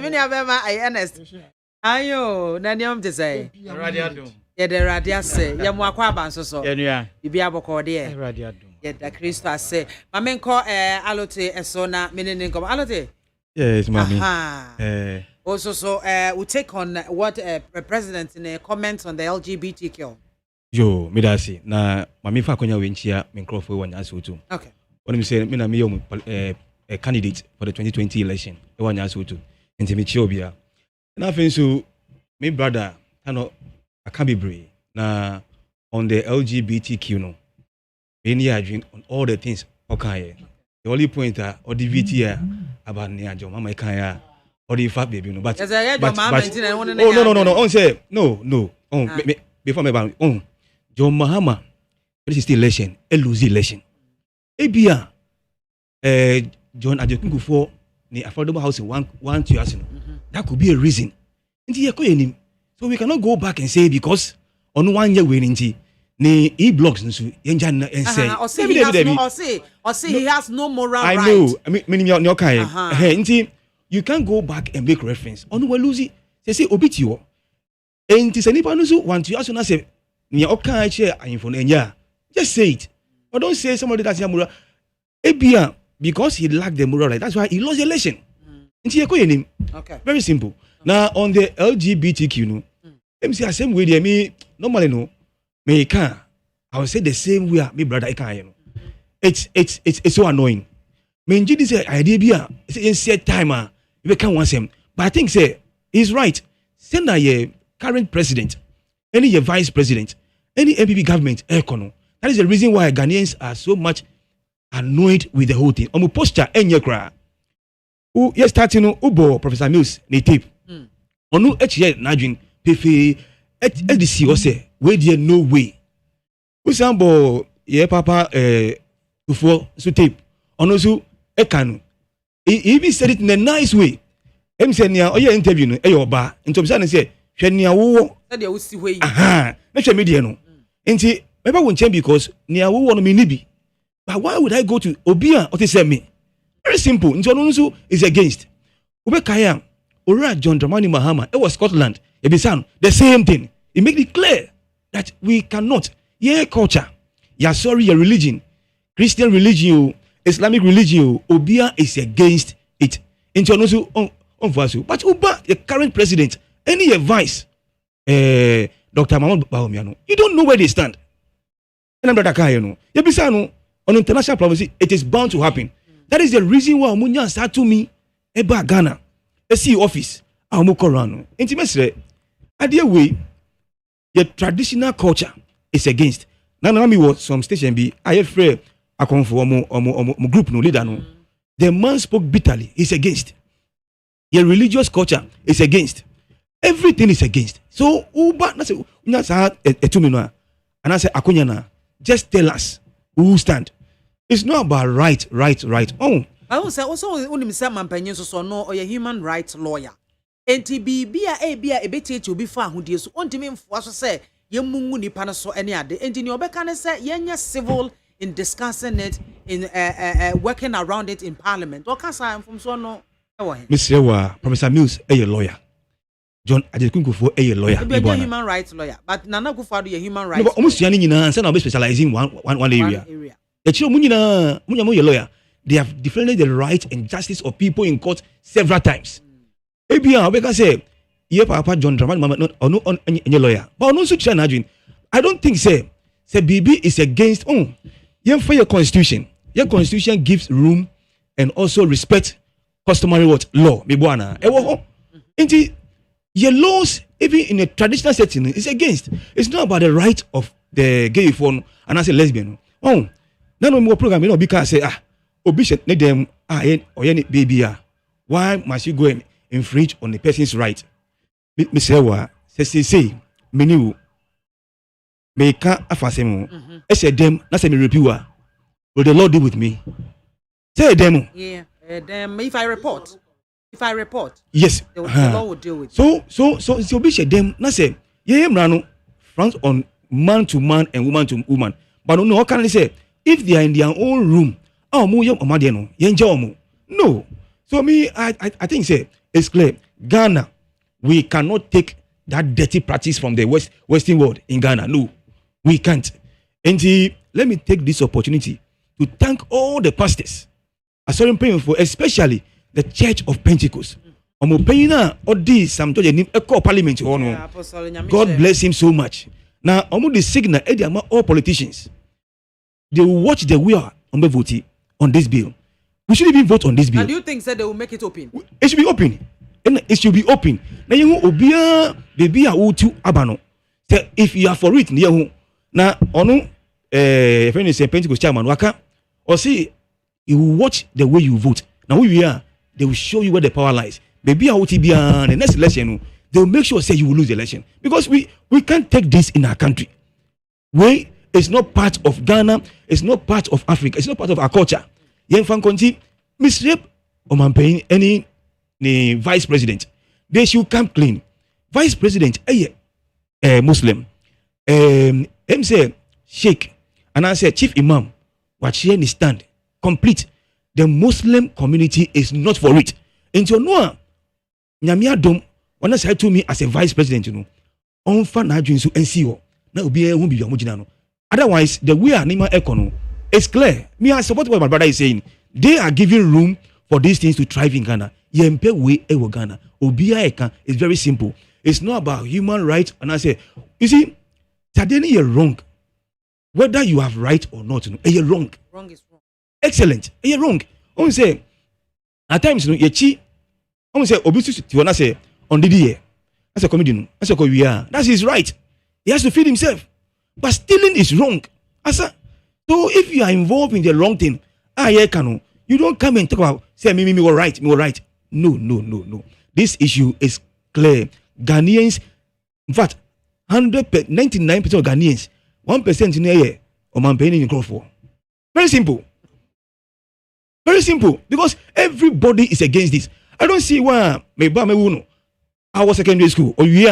mini abema honest ayo na niam te say radiadum ye de radiase ye mo akwa ban so enua bibia bokode ye radiadum ye da Christo ase mamenko alote eso na menene nkom alote yes mami also, so we take on what president in a comment on the LGBTQ. Yo, me da si na mami fa konya wenchia me nkrofo wanya asotu. Okay. When me say me na me a candidate for the 2020 election. E wanya asotu. Enti me chi obia. Na afen so me brother tano akabibre na on the LGBTQ no. Any adwin on all the things okay. The only point or the VT about neajo mama kan ya or the fact baby no but no on say no before me about John Mahama this is the election lose election ebia John Adekungu for the affordable housing one to us that could be a reason so we cannot go back and say because on 1 year winning ni e-blocks nso yenja na say he has no moral right. I know no kind you can't go back and make reference on we lose say obitio enti se nipa no so want to ask na say ni okan che ayinfo na enya just say it or don't say somebody that's moral ebia because he lacked the moral right that's why he lost the election enti ye ko yenim okay very simple now on the LGBTQ no MC same way there me normally no me can I will say the same way me brother I can it's so annoying me nji this idea bia say time we can want him but I think say he's right send a current president any vice president any MPP government econo that is the reason why Ghanaians are so much annoyed with the whole thing omo posture enye kra yes starting ubo Professor Mills ne tape onu echiye na adwin pefe edisi o say we there no way Usambo ye papa before so tape ono so e can he even said it in a nice way. Em say nia oye interview no e yo ba ntom say say hwe nia wo said you see where you aha na hwe media no nti maybe won change because nia wo no me ni bi. But why would I go to Obia or to say me? Very simple. Nti ono so is against. Ube kaya Ora John Dramani Mahama, it was Scotland. It be sound the same thing. It make it clear that we cannot. Yeah, culture. Yeah, sorry, your religion, Christian religion, Islamic religion, Obia is against it. Into also on Vasu. But Uba, the current president, any advice, Dr. Mahmoud Bahomiano, you don't know where they stand. And I'm brother Kaya, no. You be saying on international policy, it is bound to happen. That is the reason why Munya start to me about Ghana. A CEO office, Amukorano. Intimacy, idea way, the traditional culture is against. Now, me was some station be I afraid I come for a group no leader no. The man spoke bitterly. He's against. Your religious culture is against. Everything is against. So, Uba, that's a 2 minutes. And I say, Akunyana, just tell us who stand. It's not about right. Oh. I will say also only some companions so no or a human rights lawyer. NTB BIA a bit to be far who deals on to me for say Yamungu ni panaso any other. And in your back can say yenya civil in discussing it in working around it in parliament. Or can I from so no? Mr. Wa, Professor Mills, a lawyer. John Adekunku for a lawyer. Be a human rights lawyer, but Nana go for a human rights. No, almost any and I'll be specializing one area. The children Munya lawyer. They have defended the right and justice of people in court several times. ABR, we can say, yeah, Papa John Draman, no on any lawyer. But also, I don't think say BB is against for your constitution. Your constitution gives room and also respect customary law. Mibuana. Your laws, even in a traditional setting, is against. It's not about the right of the gay phone and as a lesbian. No more program, because say Obisha need them or any baby. Why must you go and infringe on the person's right? Mr. Wa say menu make afasemu. I said them, that's a reviewer. Will the Lord deal with me? Say them. Yeah, them if I report. Yes. The law will deal with so Obisha them na say yeah mrano front on man to man and woman to woman. But no how can they say if they are in their own room? No. So me, I think say it's clear. Ghana, we cannot take that dirty practice from the Western world in Ghana. No, we can't. And let me take this opportunity to thank all the pastors. I saw them praying for, especially the Church of Pentecost. God bless him so much. Now, the signal, all politicians, they will watch the wheel on the voting. On this bill, we should even vote on this bill. And do you think that they will make it open? It should be open. It should be open. Now you obia baby a to abano. If you are for it, now ono if any say Pentecost chairman waka or see you will watch the way you vote. Now who you are, they will show you where the power lies. Baby a the next election, they will make sure say you will lose the election because we can't take this in our country. It's not part of Ghana. It's not part of Africa. It's not part of our culture. Yen fan konti misrep o man any vice president. They should come clean. Vice president Muslim. Say Sheikh and I say Chief Imam. What she stand complete. The Muslim community is not for it. Into no nyamia dom when I say to me as a vice president, on fan na so NCO. Na obi who be no. Otherwise, the way Anima Econo is clear. Me, I support what my brother is saying. They are giving room for these things to thrive in Ghana. Yempe way ewo Ghana. Obia Eka is very simple. It's not about human rights. And I say, you see, Tadeni, you're wrong. Whether you have right or not, you're wrong. Wrong is wrong. Excellent. You're wrong. I say, at times, you're chi. I say, obviously, you wanna say, on the day, as a comedian, as a we that's his right. He has to feed himself. But stealing is wrong. Asa. So if you are involved in the wrong thing, you don't come and talk about say me were right. No. This issue is clear. Ghanaians, in fact, 99% of Ghanaians 1% in a year or man paying in crop for. Very simple. Very simple. Because everybody is against this. I don't see why I was secondary school or you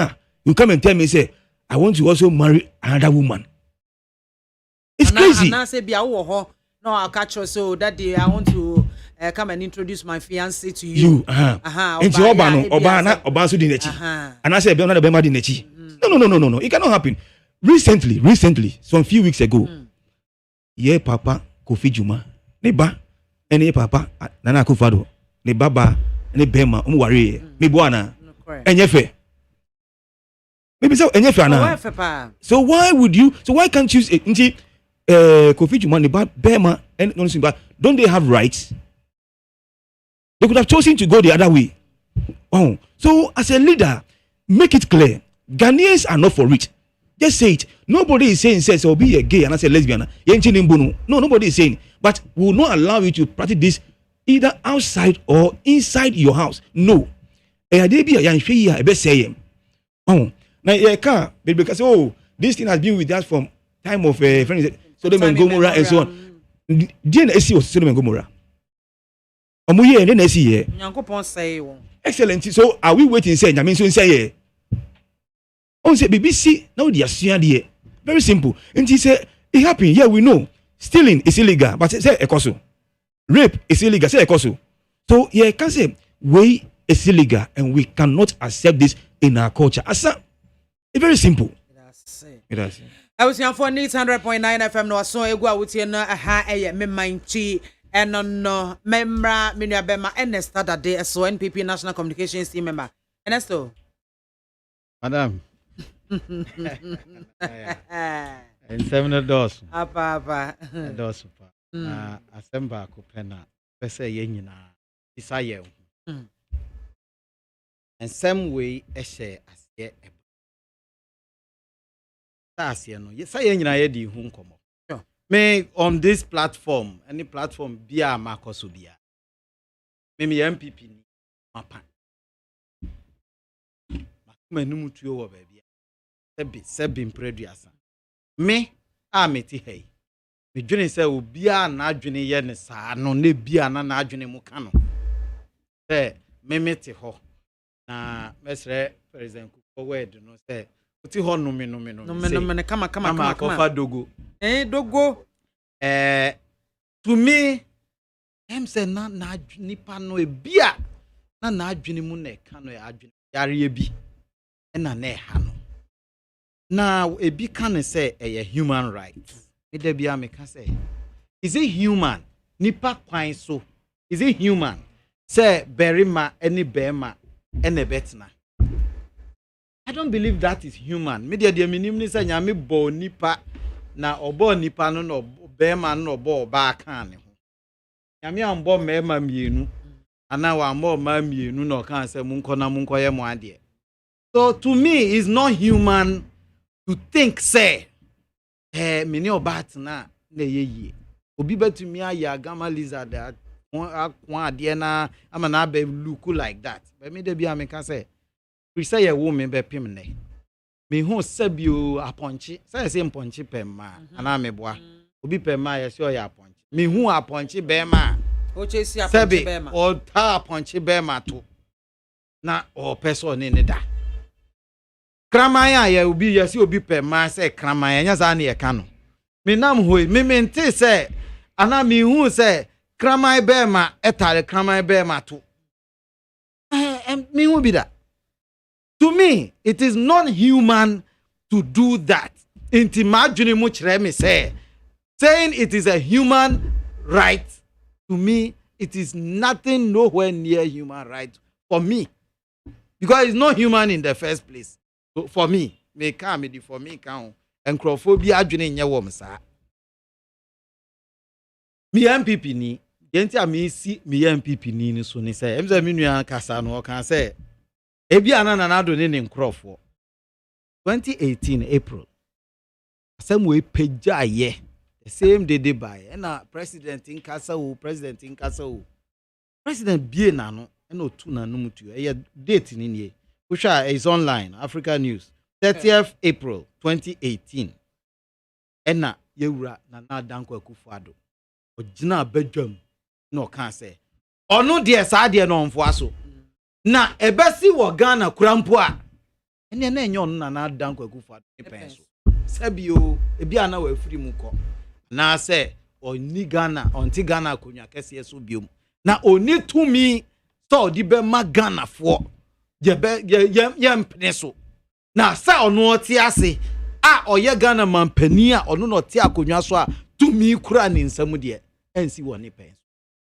come and tell me, say, I want to also marry another woman. It's crazy. And I say, no, I'll catch you. So that day I want to come and introduce my fiancé to you. And you Oba so dinechi. And I said, be another bema dinechi. No. It cannot happen. Recently, some few weeks ago, yeah, Papa Kofi Juma, neba, and Papa Nana Kufado, ne Baba, ne Bema, worry, me buana, and yefe. Maybe so, and yefe. So why can't you say, Kofi Juma, ne Bema, and no, but don't they have rights? They could have chosen to go the other way. Oh, so as a leader, make it clear. Ghanaians are not for it. Just say it. Nobody is saying says or be a gay and I say lesbian. No, nobody is saying. But we will not allow you to practice this either outside or inside your house. No. Oh, now you can't because this thing has been with us from time of friends, Sodom and Gomorrah and so on. DNSC was Sodom and Gomorrah. Excellent. So are we waiting? Say, I mean, so say, on say BBC now they are there. Very simple. And he said it happened. Yeah, we know stealing is illegal, but say ekoso. Rape is illegal. Say ekoso. So yeah, can say we is illegal, and we cannot accept this in our culture. Asa, it's very simple. It is. I was here for 800.9 FM. No, so I go out here na me mind chi. And no member Bema Ernest that day so NPP National Communications team member. Ernesto. Madam. And 7 doors. Apa. Doors. Asemba kupena. Pese yenyina. Isaye. And some way eshe asye. Tasye no. Yesa yenyina ye di hu nkomo. Me on this platform, any platform, BIAMAH Kosubia. Me MPP ni mapan. Me numu tuyo wa baby. Sebi impreduasa. Me meti hey. Me juni se ubia na juni ye ne sa no ne bia na juni mukano. Se me meti ho. Na mesre President Kuko word no se uti ho no me no kama kofa dogo. Dogo. To me, I'm saying na nipa no ebia na adwene mu na ka no adwene yare bi na ha no. Na ebi kan say a human right. Me da bia me ka say, is it human? Nipa kwan so. Is it human? Say berima any bema ene betna. I don't believe that is human. Me de minim ni say nyame bo nipa na obo nipa no bema no obo ba kan ne ho. Nyame ambo mema mienu ana wa ambo ma mienu no kan say munko ye mo ade. So to me it's not human to think say mini obat na ye obi betumi aya gama lizard akwa ade na ama na be look like that. But me de bia me kan say we say a woman be pim ne. Me hu sabio aponchi say mponchi pemma ana meboa obi pemma ye so ya aponchi me hu aponchi bema o chesi aponchi bema o ta aponchi bema to na o person ne da kramaya ya obi ye si obi pemma say kramaya nya za na ye ka no me nam hoi me mente say ana me hu say kramaya bema etare kramaya bema to me hu bi da. To me, it is not human to do that. Intimagine much me say, saying it is a human right, to me, it is nothing nowhere near human right for me. Because it's not human in the first place. So for me, me for me count and crophobia joining your woman, sir. Me MPP ni, yenti me see me MPP ni so ni say, emza minua kasa no kan say ebi anana na do ne nkrofo 2018 April asamwe peja ye the same day by na president in kasa president bie na no na otu na no mutu e date ni nie which is online Africa News 30th April 2018 ena yewura na danko Akufo-Addo ogina badwam no kan say ono de saa de no onfo aso na ebesi wo Ghana kurampo a ene na enye ono na danko Akufo-Addo penso sabio ebi ana wa afiri mu ko na say oni Ghana onti Ghana akonya kese so biom na oni tumi so di be ma Ghana fo ye mpene so na sa ono oti ase a oye Ghana mampani a ono no ti akonwa so a tumi kura ni nsam de ensi woni pen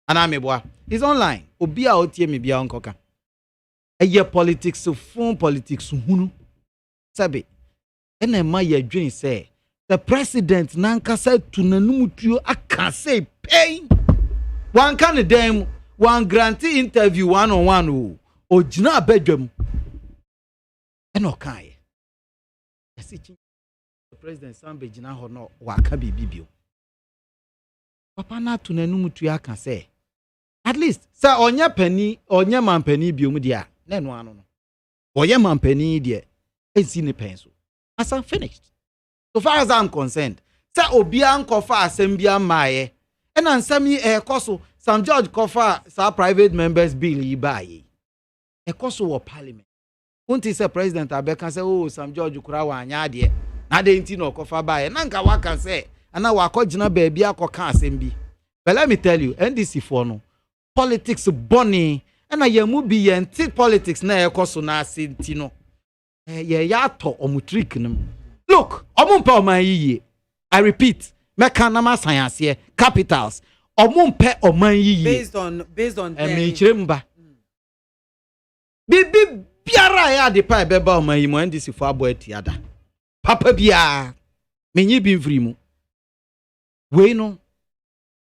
ana meboa is online obi a otie me bia onkoka eye politics fun politics hunu sabe ena ma ye dwen say the president nanka say tunanum tuo aka say pain one kan dem one grantee interview one on one o gina abadwam ena okan ye president Sambe gina ho no waka bibibio papa na tunanum tuo aka say at least say onye pani onye mampani biom dia na no ano no oye mampani dia ensi ne penso as I'm finished so far as I'm concerned say obi an kofa asembia maaye and ansam yi ekoso Sam George kofa sa private members bill yi baaye ekoso wo parliament unti say president abeka say oh Sam George kura wa anya de na de nti no kofa baaye na nka waka say ana wakogina baabi akoka asembi but let me tell you NDC for no politics bonny and I yamu bi yenti politics na ekoso na asenti no ye yato omutrick nim look omumpe oman yiye I repeat meka na ma science capitals omumpe oman yiye based on me chiremba bibi biara ya de pa beba oman yi mo ndisi fo abo atiada papa bia menyi bi mfiri mu we no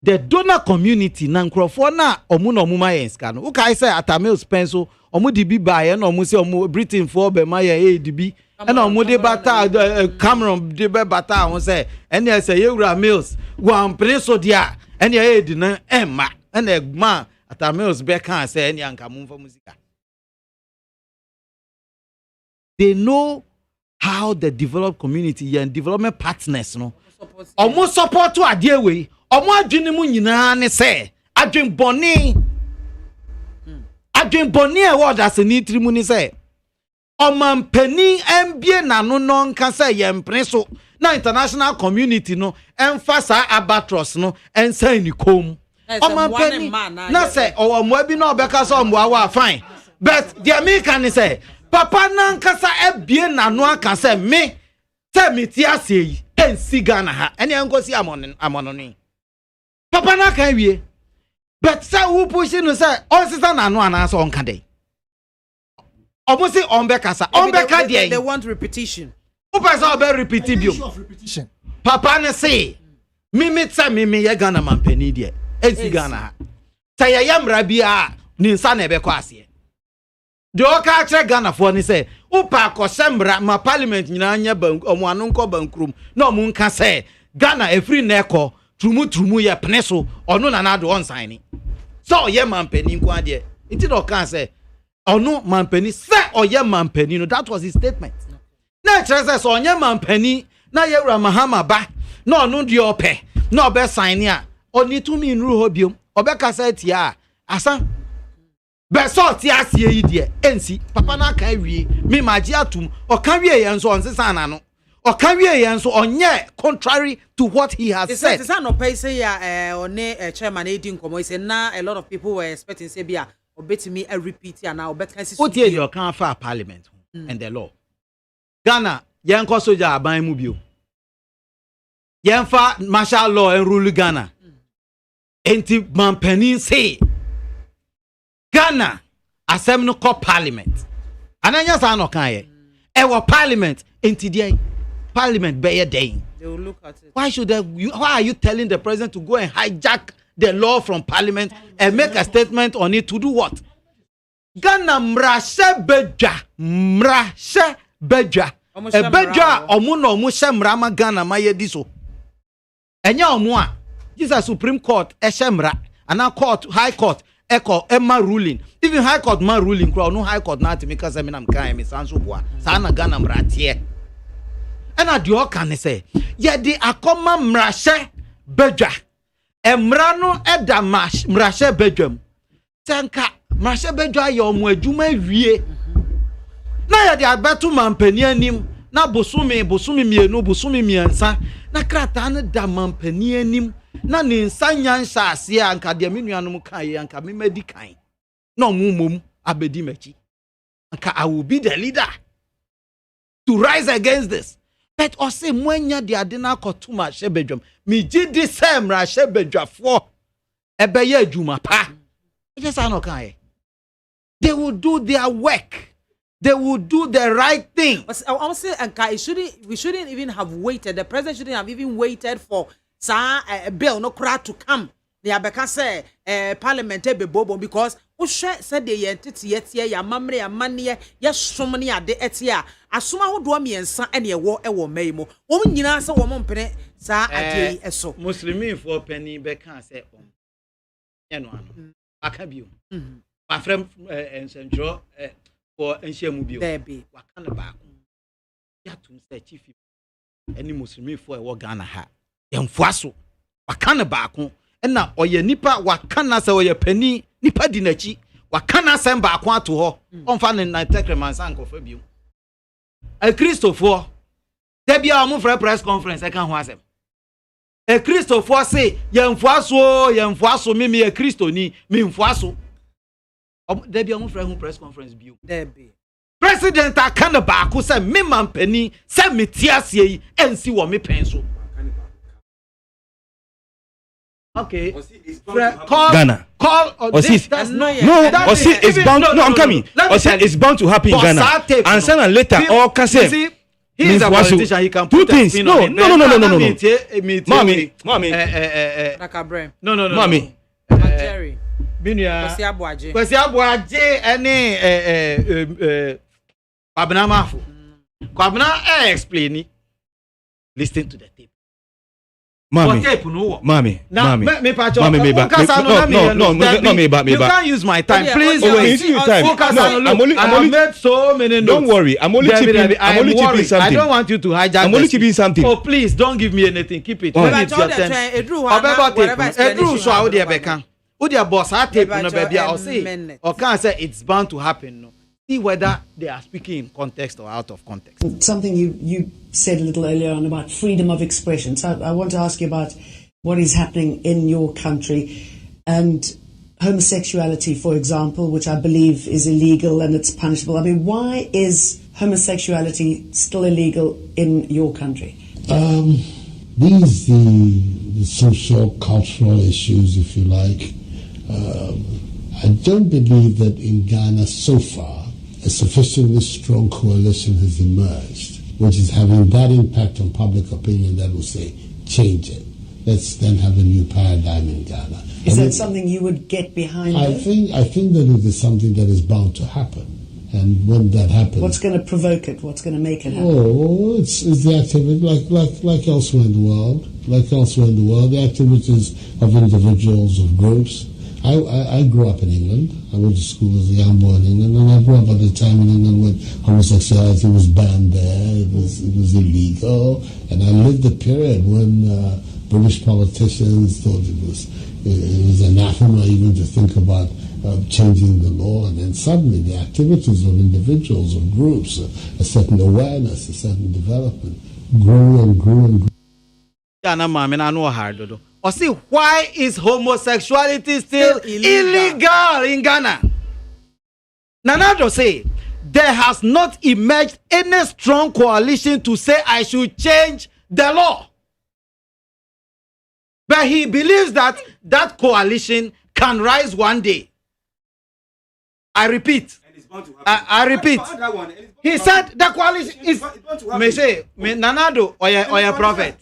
the donor community na nkrofo na omu na omu mayenska no ukai say atamil spenso omu di bi bae na omu say omu Britain for be maye edibi na omu de bata Cameron de be bata won say ene say yewura mills wan preso dia ene edi na emma ene egma atamils be kan say ene anka mu mfa musica. They know how the developed community and development partners no omu support to ade we omo adwene mu nyina ne se adwen boni e word as ni trimu ni se omampani ambie nano no nka se yempre so na international community no emphasize abatros no ensa ni kom omampani na se omo abi na obeka so omo awa fine but the American say papa na nka sa ebie nano aka se me tell ti asei ensi Ghana ha ene enkosi amono ni papa na kan wie but say who push no say on sister na no anasa on kan dey omusi on be kasa on be ka dey they want repetition who person obe repetition papa ne say mimi ye Ghana mampani dey ensi Ghana ha say ye yamra bia ni nsa na ebe kwa ase de o ka kire Ghana for ni say upa akosembra ma parliament nyina anya ban omo anu nko bankrum na omo nka say Ghana efri na eko trumu ye peneso ono na do on sign so ye mampani nko ade nti do kan say ono mampani say oye mampani no that was his statement na kire say so onye mampani na ye wura Mahama ba na ono de ope na obe sign a oni tumi nru ho biom obe ka say tia asan be so ti asie yi de ensi papa na kan wie me maji atum o kan wie ye nso on sesa na no o kan wie ye nso onye contrary to what he has said. It's no pay say ya on chairman Edin komo say na a lot of people were expecting say bia obetimi a repeat and now obet kan si what you can for parliament and the law Ghana yen ko soja aban mu bio yen fa martial law and rule Ghana enti mampani say Ghana asem no call parliament ananya sa no kan ye e wo parliament enti dey parliament be ye dey they will look at it. Why are you telling the president to go and hijack the law from parliament and make a statement on it to do what? Ghana mrashe bedja e bedja omu no omu she mrama Ghana ma ye diso enya omu a Jesus Supreme Court e she mra ana court high court eko emma ruling even high court man ruling crowd no high court na to make us me nam kan me sanso boa sa na Ghana mratie ena de o kan say ye di akoma mrahye bedwa emra no eda mrahye bedwam senka mrahye bedwa ye omo adwuma wie na ye di abeto mampani anim na bosumi mienu bosumi miensa na krata ne da mampani anim na ne nsanya nsa ase anka de menuanom kan ye anka memadi kan na omumom abedi machi anka I will be the leader to rise against this. But ose mwanya de ade na akotuma shebedwam mi gidi sem ra shebedwafo ebeye adwuma pa just ano kan they will do their work. They will do the right thing. I'll say, we shouldn't even have waited. The president shouldn't have even waited for a bill no crowd to come. The Abeka say parliament be bobo because said the entity yet ya mamre ya money yes so many are the etia asuma ho do miensa ene ewo meimo wo nyina se wo mpene sa ade eso muslimin for penny beka say eno ano aka bio ma frem ensentro for enhemu bio waka na ba ya tum say chief any muslimin for ewo Ghana ha yemfuaso waka na ba ko na oye nipa waka na say oye pani nipa di nachi wakana semba akwa to ho onfa ne na tekreman san kofa biu a Christopher da bia o mo press conference e kan ho asem a Christopher say yemfuaso me a Christoni me mfuaso da bia o mo press conference biu da be president akana ba ko say me mampani say metiasie yi ensi wo me pen so. Okay. Call Ghana. Call. It's bound. No, I'm coming. It's bound to happen in Ghana. And then later, all can say. He's a politician. He can two things. No. Mommy. No. Mommy. Jerry. Kwesi Abuaje. Any Kwabena Mafo. Kwabena explain. Listen to the tape. Mommy. Me. No, you can't use my time, please. I'm made so many notes. Don't worry, I'm only chipping something. I don't want you to hijack. I'm only chipping something. Oh, please don't give me anything. Keep it. Maybe it's your turn. Edru so how dey beka. Who dey boss tape no baby I'll say. Or can say it's bound to happen no. See whether they are speaking in context or out of context. Something you said a little earlier on about freedom of expression. So I want to ask you about what is happening in your country and homosexuality, for example, which I believe is illegal and it's punishable. I mean, why is homosexuality still illegal in your country? These the social, cultural issues, if you like. I don't believe that in Ghana so far a sufficiently strong coalition has emerged, which is having that impact on public opinion that will say, change it. Let's then have a new paradigm in Ghana. Is that something you would get behind? I think that it is something that is bound to happen. And when that happens... What's going to provoke it? What's going to make it happen? Oh, it's the activity, like elsewhere in the world. The activities of individuals, of groups. I grew up in England. I went to school as a young boy in England, and I grew up at the time in England when homosexuality was banned there. It was illegal, and I lived the period when British politicians thought it was anathema even to think about changing the law, and then suddenly the activities of individuals, of groups, a certain awareness, a certain development grew and grew and grew. Or see, why is homosexuality still illegal in Ghana? Nanado say, there has not emerged any strong coalition to say I should change the law. But he believes that that coalition can rise one day. I repeat. I repeat. He said the coalition is. May say, Nanado or your prophet.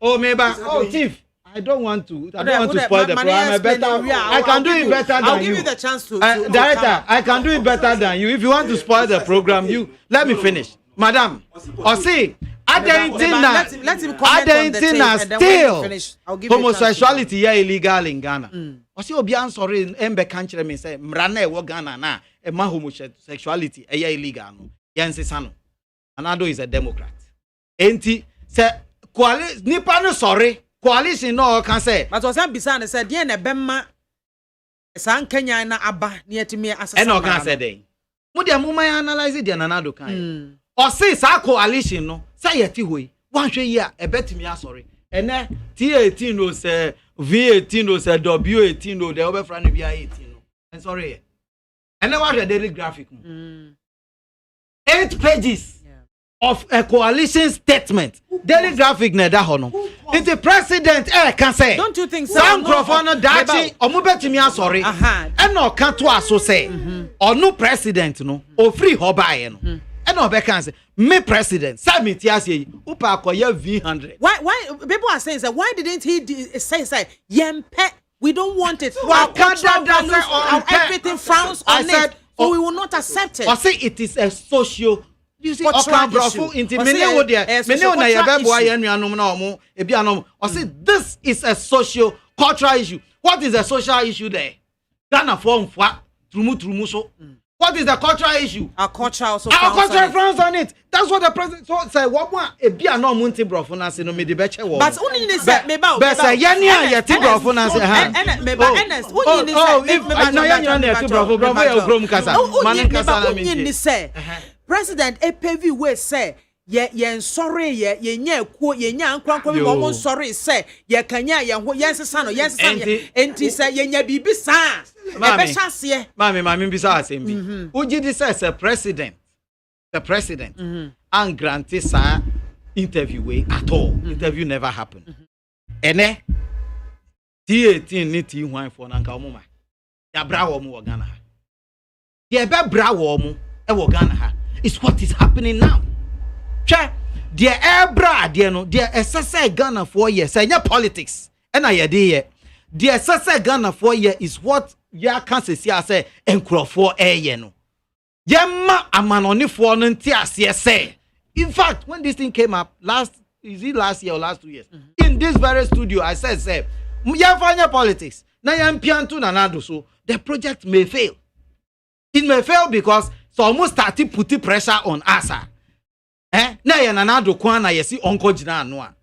Oh, maybe. Oh, chief. I don't want to spoil the program. I can do it better than you. I'll give you the chance to Director, I can do it better than you. If you want to spoil the program, you let me finish. Madam, or see, let him comment on the tape, still homosexuality is illegal in Ghana. Or see, Obian sorry, Embe country me say, Mrane wo Ghana na, ma homosexuality is illegal. Yansi Sano. Anado is a Democrat. Enti, say, nipa no sorry coalition no can say but was ambisa ne said dey na bemma san Kenya na aba na yetimi asasa and no can say dey mo dey mo man analyze dey nanado kan o say sa coalition no say yeti hoi wan hwe yi a ebetimi asori ene T18 no say V18 no say W18 no dey obefra no bia 18 no and sorry and then what the daily graphic 8 pages of a coalition statement daily graphic na da ho no it's the president can say don't you think some microphone dachi omubetimi asori and no kan to aso say onu president no o free ho bae no and no be can say me president summit yase upa akoya V100 why people are saying why didn't he say yempe we don't want it everything frowns on it so we will not accept it I say it is a social you see Okanbrofo inti mene wo de mene na ye bebo aye nuanom na omo ebi anom I say this is a social cultural issue. What is the social issue there? Ghana for mfa trumu so what is the cultural issue? Our culture also frowns on it. That's what the president so say what one ebi anom nti brofo na se no me de be che wo but only ni say me ba be say ye ne ye ti brofo na se ha me ba honest only ni say if na ye ne ti brofo ya ogrom kasa manen kasa na me ni say president APV we say ye sorry ye nya ekuo ye nya ankwankwa we mo sorry say ye kanya ye ho ye sesa no ye sesa enti say ye nya bibi sa e be hyase mami bi sa asem bi uji di say the president and grant sa interview we at all interview never happened ene T18 ni ti hwan for na nka omo ma ya bra wo mo wo Ghana ha ye be bra wo mo e wo Ghana ha is what is happening now. Che, the ebra de no, the SSA Ghana for years, say politics. And I idea. The SSA Ghana for year is what ya can say encro for air no. Yemma amanoni for ntia say. In fact, when this thing came up last year or last 2 years, in this very studio, I said, say, ya fanya politics. Na yam piantu nanado so the project may fail. It may fail because so almost started putting pressure on us. Na ya nanado kwa na yesi onko jina anwa.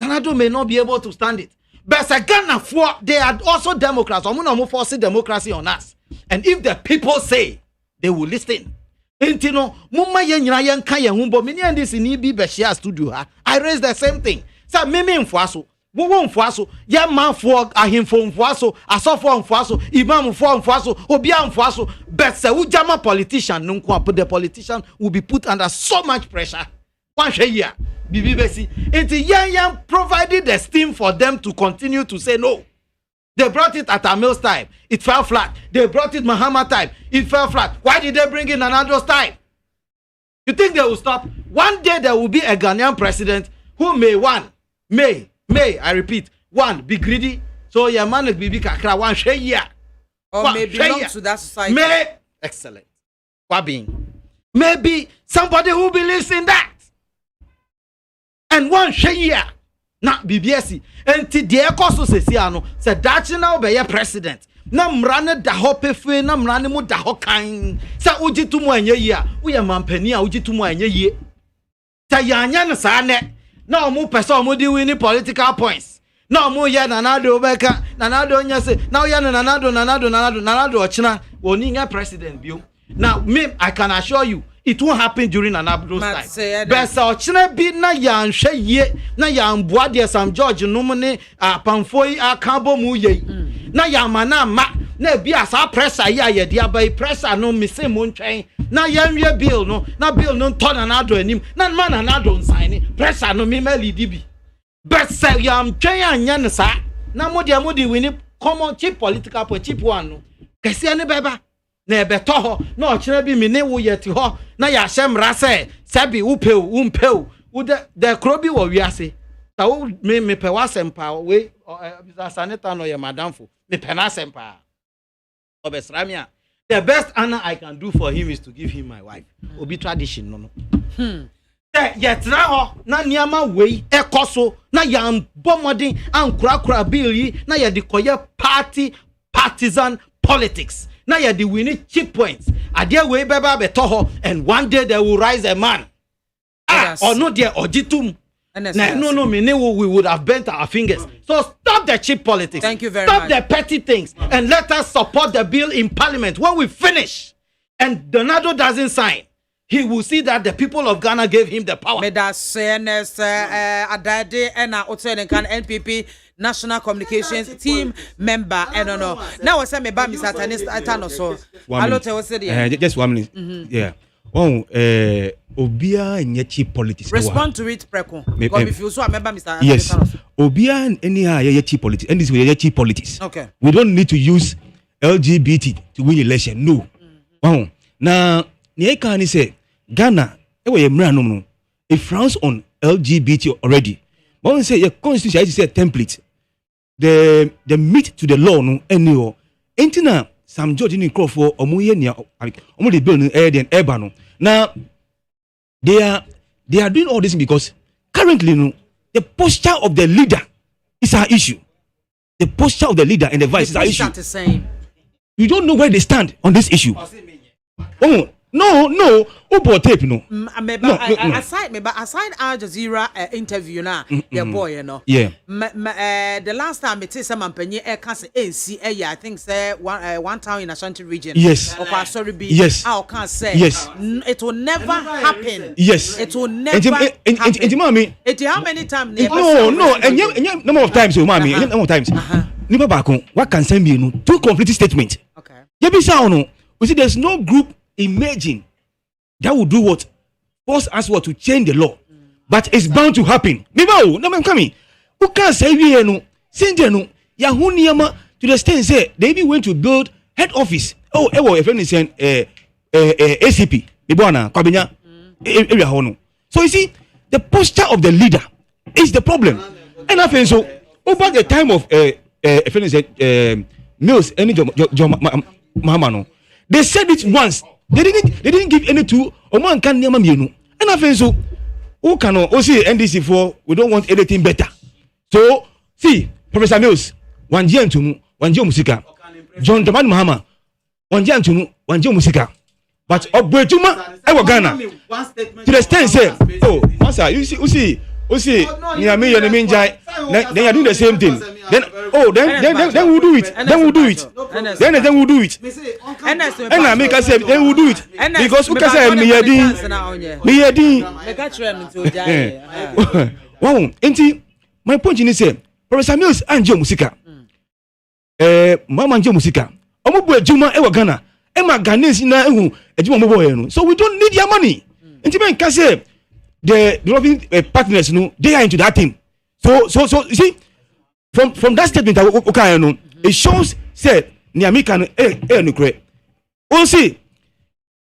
Nanado may not be able to stand it. But Ghana for they are also Democrats. Omo force democracy on us. And if the people say they will listen. Intino mumma ye nyina ye nka ye humbo mini and this ni bi be share studio ha. I raised the same thing. Say meme mfuaso. Wo mfuaso ye manfo ahemfo mfuaso asofo mfuaso imam mfuaso obia mfuaso but say ujama politician nko put the politician will be put under so much pressure one year bibi besi it yan provided the steam for them to continue to say no. They brought it at Amil's time, it fell flat. They brought it Mahama time, it fell flat. Why did they bring in Nanado's time? You think they will stop? One day there will be a Ghanaian president who may, I repeat, one, be greedy. So your man is Bibi Kakra, one share year. Or may belong to that society. May, excellent. Maybe somebody who believes in that. And one share year. Na BBSC. And today, also says, said that now be a president. Na mrane da ho pefe, na mrane mu da ho kan. Sa uji tumu enye ya. Uye mampenia uji tumu enye ye. Ta yanya na sa ne. Na omu pesa omu di winning political points. Na omu ye nanado beka, nanado nyase. Na uye nanado ochina. Oni nga president biyo. Now me, I can assure you, it won't happen during Nanado's time. But sa ochina bi na yan she ye, na yan boade Sam George numene pamfoi akabo mu ye. Na yan mana ma na bi asa pressure ya ye dia by pressure no me se mo ntwen. Na yan wie bill no, na bill no turn Nanado anim. Na man Nanado nsign pressure no me lead bi. But say yam twen anya ne sa. Na modi wini common cheap political point cheap one no. Kesi ane beba. Na ebeto ho na ochire bi me ne wo yeti ho na ya hyemra se sabi umpeu de krobi wo wiase ta wo me pe wasempa we saneta no ye madamfo me pe na sempa obesramia the best honor I can do for him is to give him my wife obi tradition no yetra ho na niama wei ekoso na ya bomodin ankurakura bill yi na ye de koye partisan politics. Now you the winning cheap points. Adia way beba beto ho, and one day they will rise a man. Or no dear ojitum. No, we would have bent our fingers. So stop the cheap politics. Thank you very much. Stop the petty things and let us support the bill in Parliament. When we finish and Donado doesn't sign, he will see that the people of Ghana gave him the power. NPP National Communications Team member. No. Now I say me ba Mr. Atano so. Just 1 minute. Yeah. Obia nye cheap politics. Respond to it, Preko. Because if you so remember Mr. Yes. Obia any cheap politics. And this way cheap politics. Okay. We don't need to use LGBT to win election. No. Now, nye can say Ghana, it frowns on LGBT already. But when say your constitution is a template, the meet to the law no anyway. Ain't some judge in call for the bill in urban. Now they are doing all this because currently the posture of the leader is our issue. The posture of the leader and the vice is our issue. The same. You don't know where they stand on this issue. No, tape no. Aside Al Jazeera interview na your boy, you know. Yeah. The last time it is some penny can't say I think say one town in Ashanti region. Yes. Sorry be. Yes. I can't say. Yes. It will never happen. Yes. It will never happen. It how many times? No. And number of times, mommy. Number of times. Nipa bakon. What can send me no? Two complete statements. Okay. You see, there's no group emerging that will do what? Force us what to change the law. But it's bound to happen. No, I'm coming. Who can't say we no? Send no. Yahoo to the extent say they even went to build head office. A friend is saying ACP. Area hono. So you see, the posture of the leader is the problem. And I think so over the time of a friend is Mills any Mahama. They said it once. They didn't give any to Oman can near Mamino. And I think so. Who can see NDC for we don't want anything better. So see, Professor Mills, one year to one year musica. John Daman Mahama, one year to one year musica. But Obwetuma, I Ghana. To the extent say, Master, you see, near me and the main guy, then you do the same thing. Then we'll do it. Then we'll do it. Then we'll do it. And I make us say, then we'll do it. Because we can say, me my point is say, Professor Mills and Joe Musica. Mama Joe Musica. Omo Juma ewa Ghana. Emma Ghanaians na ehu ejuma mo boy no. So we don't need your money. Enti men can say the developing partners no, they are into that thing. So you see from that statement okay no, it shows say Niami can no see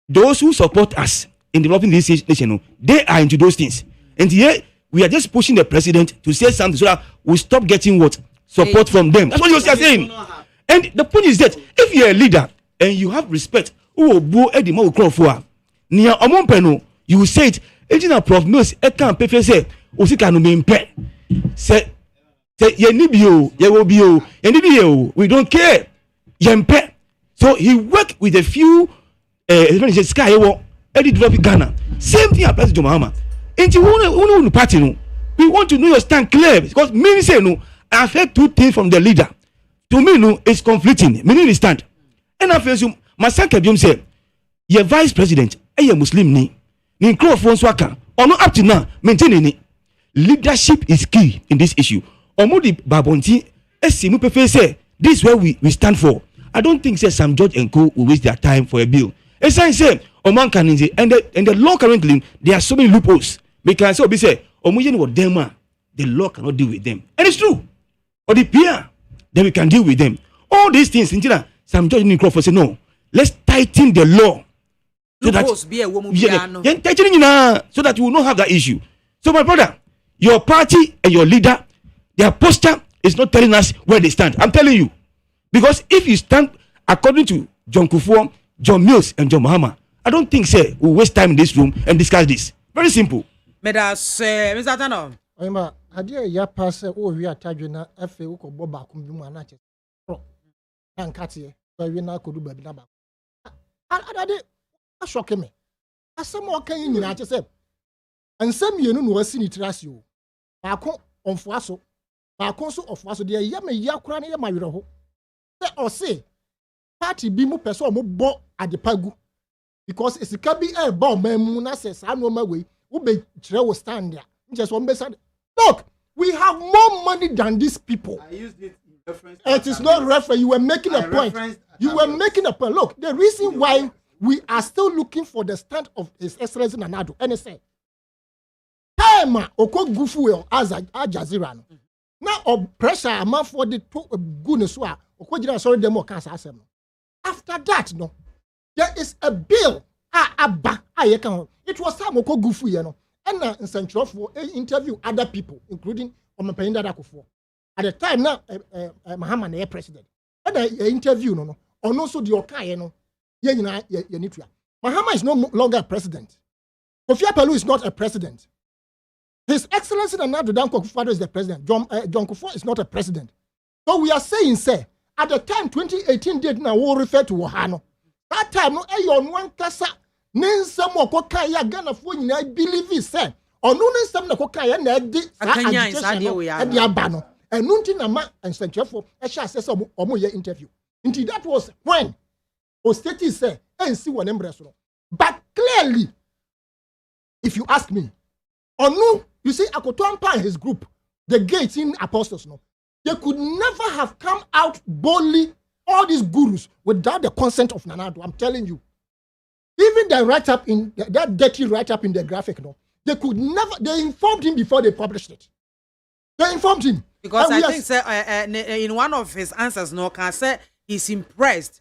those who support us in developing this nation no, they are into those things. And here we are just pushing the president to say something so that we stop getting what support from them. That's what you are saying. And the point is that if you are a leader and you have respect, you will say it. Engineer Prof Mills, I can't pay say, Osika no mean pay. Say, we don't care. Yempe. So he worked with a few Sky Eddie developing Ghana. Same thing applies to Mahama. And you want to party no. We want to know your stand clear because many say no. I have heard two things from the leader. To me, no, it's conflicting. Many understand. And I feel my second say, your vice president, a Muslim ni microphone swaka. Or not up to now, maintaining it. Leadership is key in this issue. Omodi Babonti, Esimu Pefe say, this is where we stand for. I don't think say some judge and co will waste their time for a bill. As I say, Oman can and the law currently there are so many loopholes. Because so be say, Omujen what them the law cannot deal with them. And it's true. Or the peer, then we can deal with them. All these things, some judge in Crawford say no. Let's tighten the law. So that, so that we will not have that issue. So my brother, your party and your leader, their posture is not telling us where they stand. I'm telling you. Because if you stand according to John Kufuor, John Mills, and John Mahama, I don't think say we'll waste time in this room and discuss this. Very simple. Mr. Tano. Oima, idea ya pass we are tajuna FA uko boba kumbimu anache. Ankati we na kodu baby na ba. Adade shock me. Asem o kan nyina che say. Ansem yenu no wasi ni trasi o. baako onfoa so baako so offoa so de ye me ya kura ne ye ma werɛ ho se o se party bi mu person mo bɔ adepagu because esika bi e ba o mamu na se sa no ma we wo be kire wo stand there just one be said look we have more money than these people. I used it in reference. It is not reference. You were making a point. You were making a point. Look, the reason why we are still looking for the stand of His Excellency Nanado, and he said, "Time oko gufu as a Jazeera no. Now pressure amount for the goodness wa oko jira sorry demo cancer asem. After that, no, there is a bill. It was time oko gufu no. And in Central for interview other people, including Omapenda Akufo. At the time now, Mahama na president. And the interview no, and also the Okai no, Mahama is no longer president. Kofi Apelu is not a president. His Excellency Nana Danko Akufo is the president. John Kufuor is not a president. So we are saying, say, at the time 2018 date now, we refer to Ohano. That time no, on one kasa. Ninsam okoka ya Ghana fo nyina believe say onu ninsam na koka ya na edi sa adi aba no enu nti na ma ensenchefo e sha say omo ye interview nti that was when Osteti say ensi won embrace no but clearly if you ask me onu you see Akotompa and his group the 18 apostles no they could never have come out boldly all these gurus without the consent of Nanado. I'm telling you. Even the write-up in that dirty write-up in the graphic, no, they could never. They informed him before they published it. They informed him because I think in one of his answers, no, can say he's impressed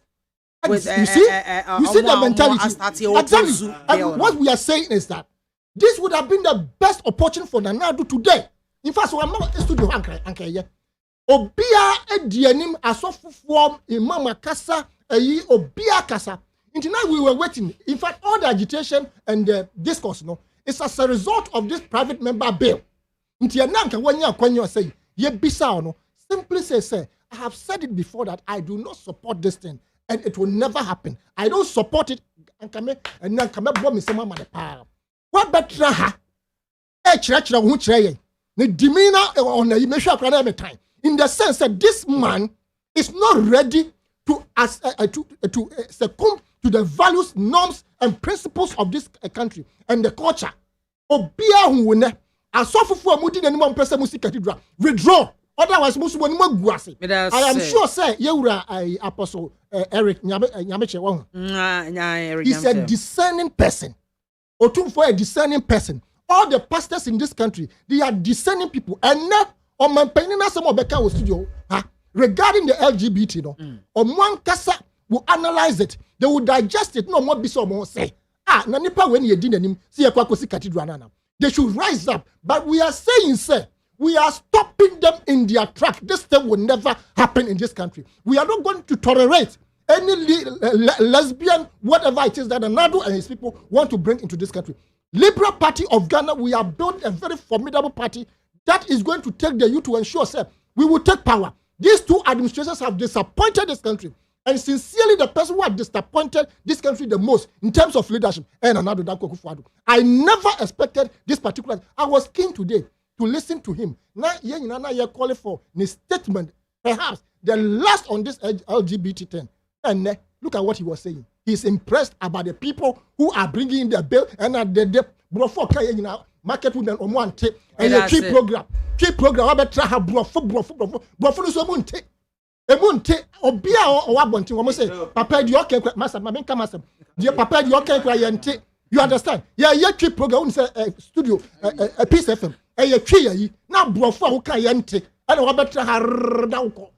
with. You see the mentality. Exactly. And what we are saying is that this would have been the best opportunity for Nanado today. In fact, so I'm not a studio anchor. Obia edianim asofufuom imam kasa eyi obia kasa. Until now we were waiting. In fact, all the agitation and the discourse, no, it's as a result of this private member bill. Until now, when you say, "Ye bisa no," simply say, I have said it before that I do not support this thing, and it will never happen. I don't support it. And then come bomb me some man power. What better ha? Church who try the demeanor on the measure time. In the sense that this man is not ready to succumb to the values, norms, and principles of this country and the culture. Obia hunwune asofufu amudi na nimam pese musi cathedral withdraw. Otherwise, musu woni maguase. I am sure say yewura Apostle Eric Nyameche won. He's a discerning person. Otumfo a discerning person. All the pastors in this country, they are discerning people. And now on my penina some obeka studio regarding the LGBT no. On one kasa will analyze it. They will digest it. No more be so more say. Na nipa when you did him, see a kwakosi cathedral now. They should rise up. But we are saying, sir, we are stopping them in their track. This thing will never happen in this country. We are not going to tolerate any lesbian, whatever it is that Nadu and his people want to bring into this country. Liberal Party of Ghana, we have built a very formidable party that is going to take the youth to ensure, sir, we will take power. These two administrations have disappointed this country. And sincerely, the person who had disappointed this country the most in terms of leadership, and Nadu Danko Akufo-Addo. I never expected this particular. I was keen today to listen to him. Now, you're calling for his statement, perhaps the last on this LGBT thing. And look at what he was saying. He's impressed about the people who are bringing in the bill and the market women on one tape and a key program. Key program. I better have brofo so monte. Emunte obia o wabonti wo say papa di okay master ma menka master di papa di okay kwa yente you understand yeah key program we say studio a piece FM ye twi yi na brofo a wo kan yente and wo better harda wo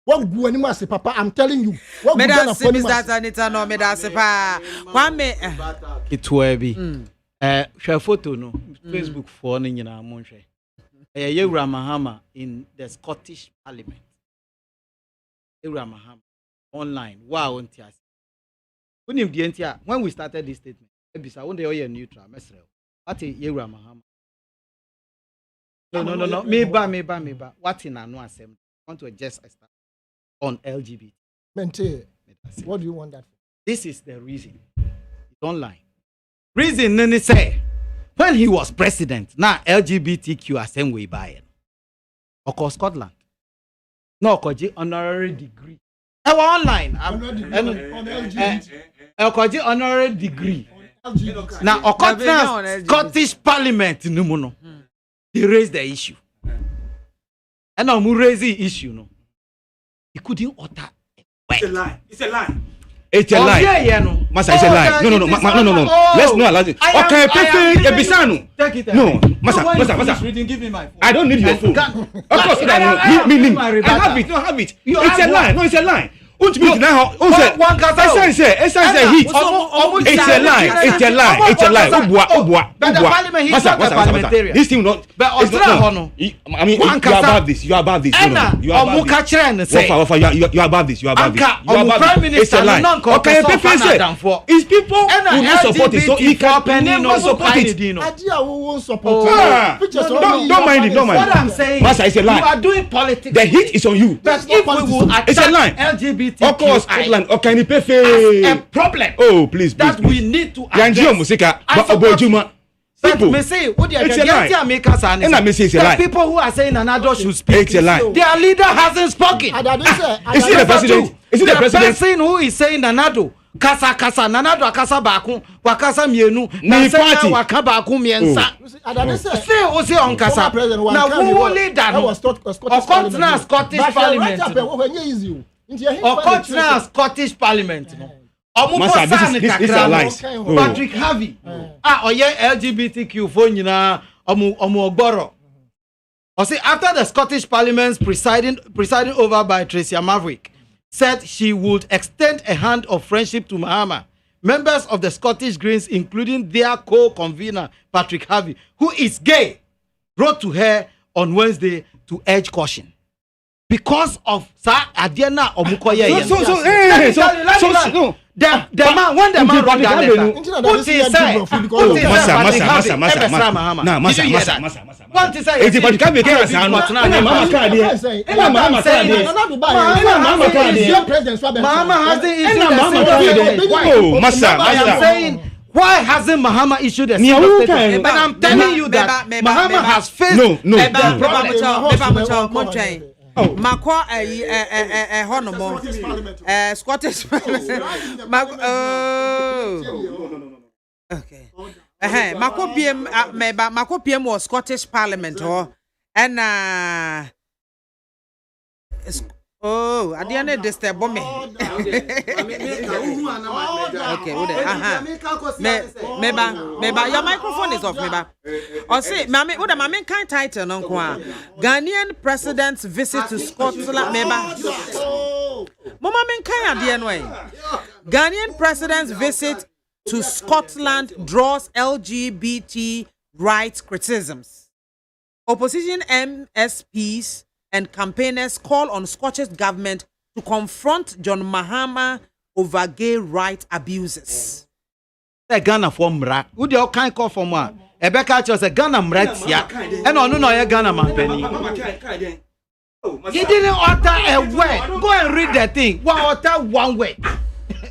what go any master papa I'm telling you what go na for me that Anita no me da se pa kwame itwa bi share photo no Facebook for no nyina mo hwe Yewura Mahama in the Scottish Parliament. Yewura Mahama online. Wow, ontias. When we started this statement, ebisa when they are neutral, mesrel. What is Yewura Mahama? No. Meba. What in anu asem? Want to just start on LGBT. Mente. What do you want that for? This is the reason. It's online. Reason nene say when he was president, now LGBTQ assembly by Oko Scotland. No, Koji honorary degree. Online. Koji honorary degree. Now, Oko Scottish Parliament, no. They raised the issue. And now, raise the issue, no. He couldn't utter. It's a lie. It's a lie. It's a lie. Yeah, no. Masa, it's a lie. No. Let's not allow it. Okay, perfect. Take it. No, Masa. Give me my phone. I don't need your phone. Of course, I have it. No, have it. It's a lie. No, it's a lie. Heat. It's a lie. Masa. This thing not. I mean, you are above this. You are above this. You are above this. It's a lie. Okay, it's people who not support it, so he can never support it. Don't mind it. What I'm saying, Masa, it's a lie. You are doing politics. The heat is on you. But if we will it's a lie. LGBT, of course, Scotland. Okay, ni perfect. A problem. Oh, please. That we need to address. But me say, what it's a lie. The people who are saying Nanado should speak. It's a lie. Their leader hasn't spoken. Is he the president? Is he the president? The person who is saying Nanado, kasa Nanado akasa baku, wakasa mienu, party waka baku miensa. Say Ose on kasa. Now who leader no? Scottish Parliament. Scottish Parliament no. Masa, this is a lie. Patrick Harvey. LGBTQ phone nyina omo ogboro. I say after the Scottish Parliament presiding over by Tracy Maverick said she would extend a hand of friendship to MAAME, members of the Scottish Greens, including their co-convener Patrick Harvey, who is gay, wrote to her on Wednesday to urge caution. Because of Adiana Omukoye. So the man when the man wrote that letter, what he said, Masa. What he said, it's Patrick Harvey came as MAAME hasn't issued a why hasn't MAAME issued a statement? But I'm telling you that MAAME has faced Makwa honomo Scottish Parliament. Okay. Mako PM was Scottish Parliament and I didn't disturb me. Okay, Meba, your microphone is off, Meba. Or say, Mammy, what a mammy kind title, no Ghanaian president's visit to Scotland, Meba. Mama men kind idea, no Ghanaian president's visit to Scotland draws LGBT rights criticisms. Opposition MSPs and campaigners call on Scottish government to confront John Mahama over gay rights abuses. The Ghana from Mra. Who the kind call from one? Ebeka chose a Ghana Mretia. And on no Ghana man penny. He didn't utter a word. Go and read the thing. One utter one word.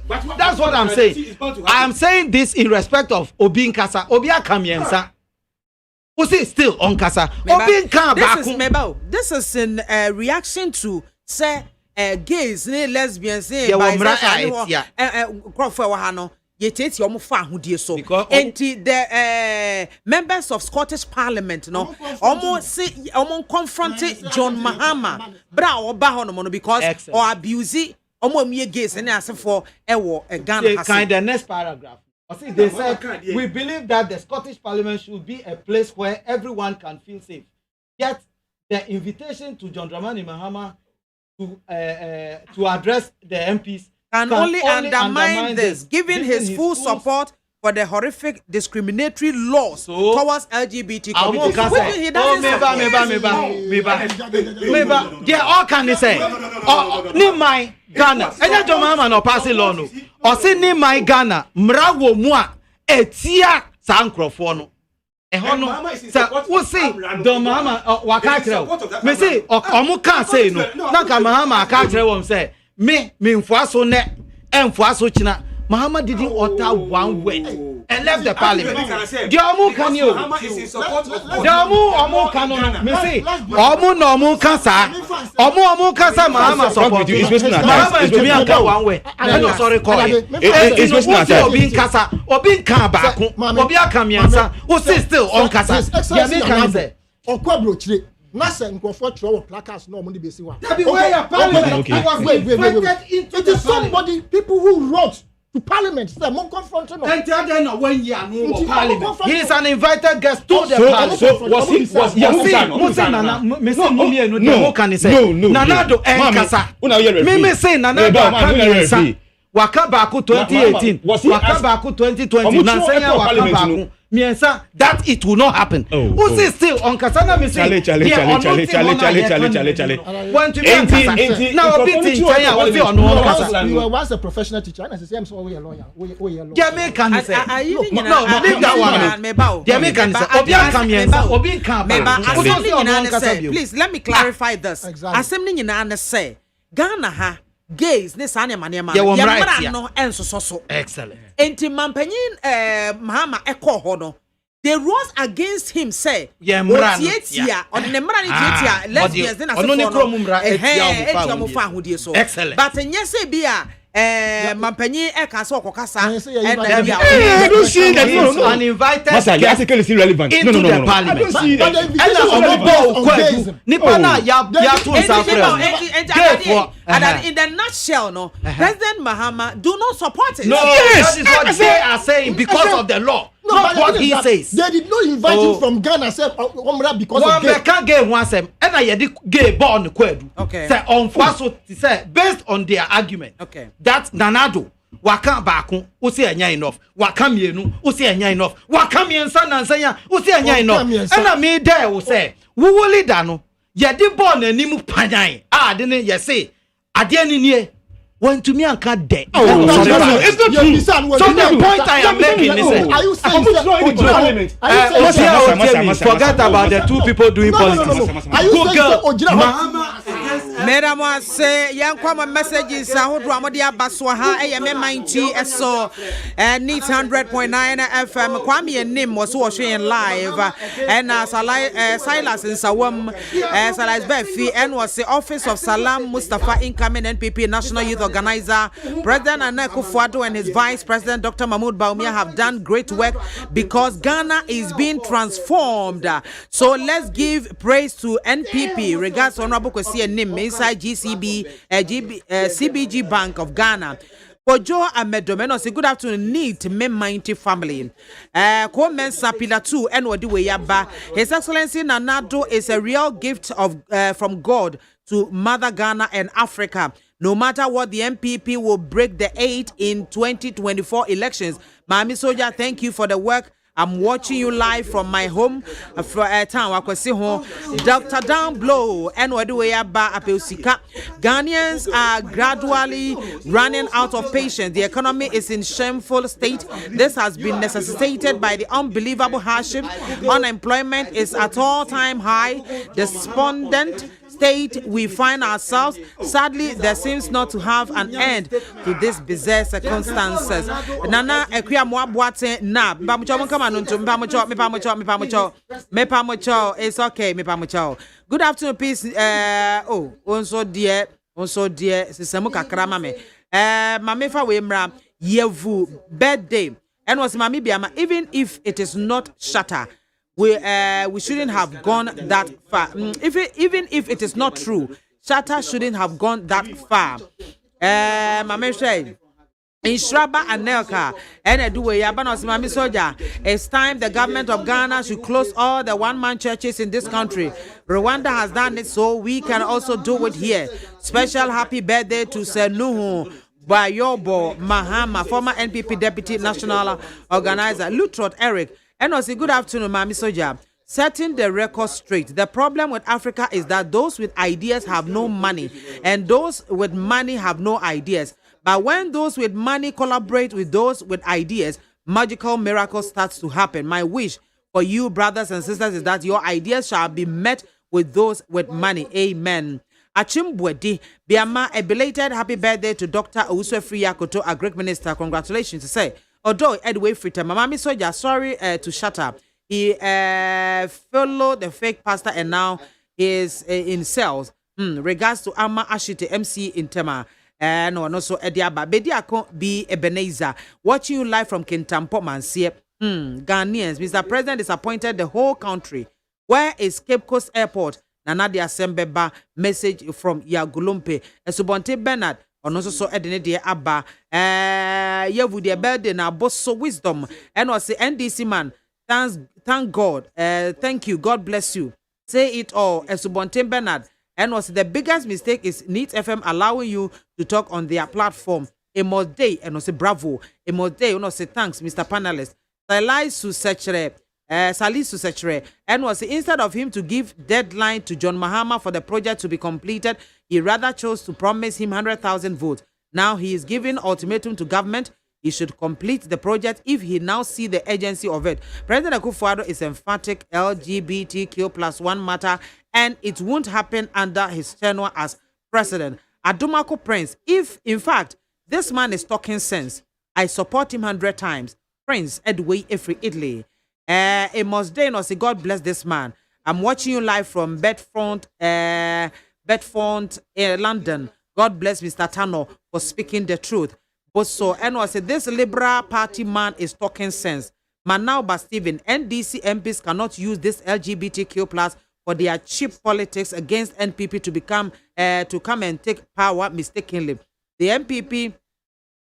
That's what I'm saying. I am saying this in respect of Obi Nkasa. Obi Akamiensa. Who's it still on Kasa? This is in reaction to say gays, lesbians, bisexuals, the members of Scottish Parliament almost confronted John Mahama because or abuse gays and ask for a gun. Kind of next paragraph. They said, we believe that the Scottish Parliament should be a place where everyone can feel safe. Yet, the invitation to John Dramani Mahama to address the MPs can only undermine this, given his full support for the horrific discriminatory laws towards LGBT communities. They all can say, ni my Ghana, and John Mahama no pass it on. Or say ni my Ghana, mrawo mua, etia sankrofono. Who say John Mahama wakakre? Me say omu can say no. Nanka Mahama akakre won say me mfuaso ne emfuaso china Mahama didn't utter one word and left the parliament. The Omu can you? The Omu can me say Omu no Omu kasa. Omu kasa Mahama support. Mahama is to be anka one word. No sorry call it. It's Obi kasa. Obi kan baako. Obi aka miensa. O still on kasa. Ya me kan say. Okwa brochire. Na se nkofo throw placards no money be see one. That be where your parliament was invited into. It is somebody, people who wrote to parliament. Say mon confronting. And then no 1 year no parliament. He is an invited guest to the parliament. So was he Nanado enkasa. Me say Nanado akamisa. Waka baako 2018. Waka baako 2020. Nansenya waka baako. Miensa that it will not happen. Who say still on Kasana me say Charlie. Want to be now bit in China what on Kasa. You were once a professional teacher and I say I'm so we a lawyer. We a lawyer. Jamaican say no leave that one. Jamaican say Obia Kamiensa Obi kan ba. Please let me clarify this. Assembly nyina say Ghana ha gays ne sane manema ya no enso so excellent enti mampanyin Mahama ekọ ho no they rose against him say otiatia on the mra ni tiatia lesbians na so no fa ahodie so excellent but nyese bia mampanyin eka so okokasa I don't see that. No. Uninvited Masa, the article is irrelevant. Into the parliament. I don't see that. In the nutshell, no, President Mahama do not support it. No, that is what they are saying because of the law. No, not what he says. They did not invite him from Ghana, say, because of gay. Can't get one sem. And I had gay born kwedu. Okay. Say on faso say based on their argument. Okay. That Nanado waka baako o say anya enough. Waka mienu o say anya enough. Waka miensa nansanya o say anya enough. And I me there o say wo wo leader no ye di born anim panyan. De ne ye say ade ani nie when to me and can't de. It's not true. So the point I am making is are you saying forget about the two people doing politics. Are you saying Madam was say young common messages ahodo amode abaso ha me minty eso need 100.9 FM Kwame Nim was watching live and Silas in Sawam Silas Befi and was the office of Salam Mustafa incoming NPP National Youth Organizer President Anako Fuado and his Vice President Dr. Mahmoud Baumia have done great work because Ghana is being transformed. So let's give praise to NPP. Regards Honorable Kwesi Nim inside CBG Bank of Ghana. Kojo Amedomeno say good afternoon need me mighty family. Komen Sapila 2 and Wadiwe Yaba. His Excellency Nanado is a real gift of from God to Mother Ghana and Africa. No matter what, the MPP will break the 8 in 2024 elections. Mami Soja, thank you for the work. I'm watching you live from my home town. Dr. Down Blow and Waduweaba Apeusika. Ghanaians are gradually running out of patience. The economy is in shameful state. This has been necessitated by the unbelievable hardship. Unemployment is at all-time high. Despondent state we find ourselves. Sadly, there seems not to have an end to this bizarre circumstances. Nana Ekwia Mwabwate na Bamucho come on to Mepamucho. It's okay, Mepamucho. Good afternoon, peace. Also dear, Sisamu Kakrama me. Mamefa Wemra, Yevu birthday. And was Mami BIAMAH, even if it is not shatter. We shouldn't have gone that far. Even if it is not true, Shatter shouldn't have gone that far. Mama said, in Shraba and Nelka, and Eduwe Yabanos Mami Soja, it's time the government of Ghana should close all the one-man churches in this country. Rwanda has done it, so we can also do it here. Special happy birthday to Senuhu Bayobo Mahama, former NPP Deputy National Organizer, Lutrot Eric. And also, good afternoon, Mami Soja. Setting the record straight. The problem with Africa is that those with ideas have no money, and those with money have no ideas. But when those with money collaborate with those with ideas, magical miracles starts to happen. My wish for you, brothers and sisters, is that your ideas shall be met with those with money. Amen. Achimbwedi, BIAMAH, a belated happy birthday to Dr. Owusu Yakoto, a great minister. Congratulations to say. Although Edway Fritter, Mamami Soja, sorry to shut up. He followed the fake pastor and now he is in cells. Regards to Ama Ashite MC in Tema. And also Ediaba. Bediako be Ebenezer. Watching you live from Kintampo Mansie. Ghanaians, Mr. President disappointed the whole country. Where is Cape Coast Airport? Nanadia Sembeba message from Yagulumpe. Esubonte Bernard. Ono so edene de aba yevu de birthday na bosso wisdom and was the NDC man. Thank God. Thank you. God bless you. Say it all. Esubonte Bernard. And was the biggest mistake is Neat FM allowing you to talk on their platform. A must day and say bravo. A must day. Say thanks, Mr. Panelist. Salisu Sechere, and was instead of him to give deadline to John Mahama for the project to be completed, he rather chose to promise him 100,000 votes. Now he is giving ultimatum to government. He should complete the project if he now see the urgency of it. President Akufo-Addo is emphatic LGBTQ+1 matter, and it won't happen under his tenure as president. Adumako Prince, if in fact this man is talking sense, I support him 100 times. Prince Edway Efri Italy. A must day no say God bless this man. I'm watching you live from Bedfont, London. God bless Mr. Tano for speaking the truth. But so and was say this Liberal Party man is talking sense. Manauba Stephen, NDC MPs cannot use this LGBTQ plus for their cheap politics against NPP to come and take power mistakenly. The NPP,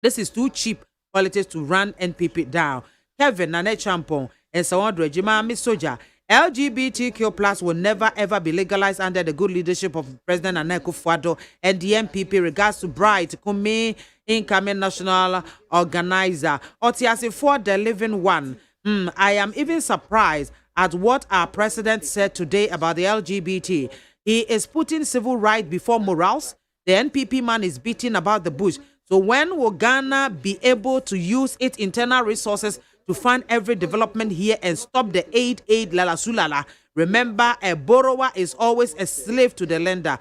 this is too cheap politics to run NPP down. Kevin Nane Champon and so on. MAAME Soja. LGBTQ plus will never ever be legalized under the good leadership of President Nana Akufo-Addo and the NPP. Regards to Bright Kumi, incoming national organizer. Otiasi for the living one. I am even surprised at what our president said today about the LGBT. He is putting civil rights before morals. The NPP man is beating about the bush. So when will Ghana be able to use its internal resources to fund every development here and stop the aid lala sulala? Remember, a borrower is always a slave to the lender.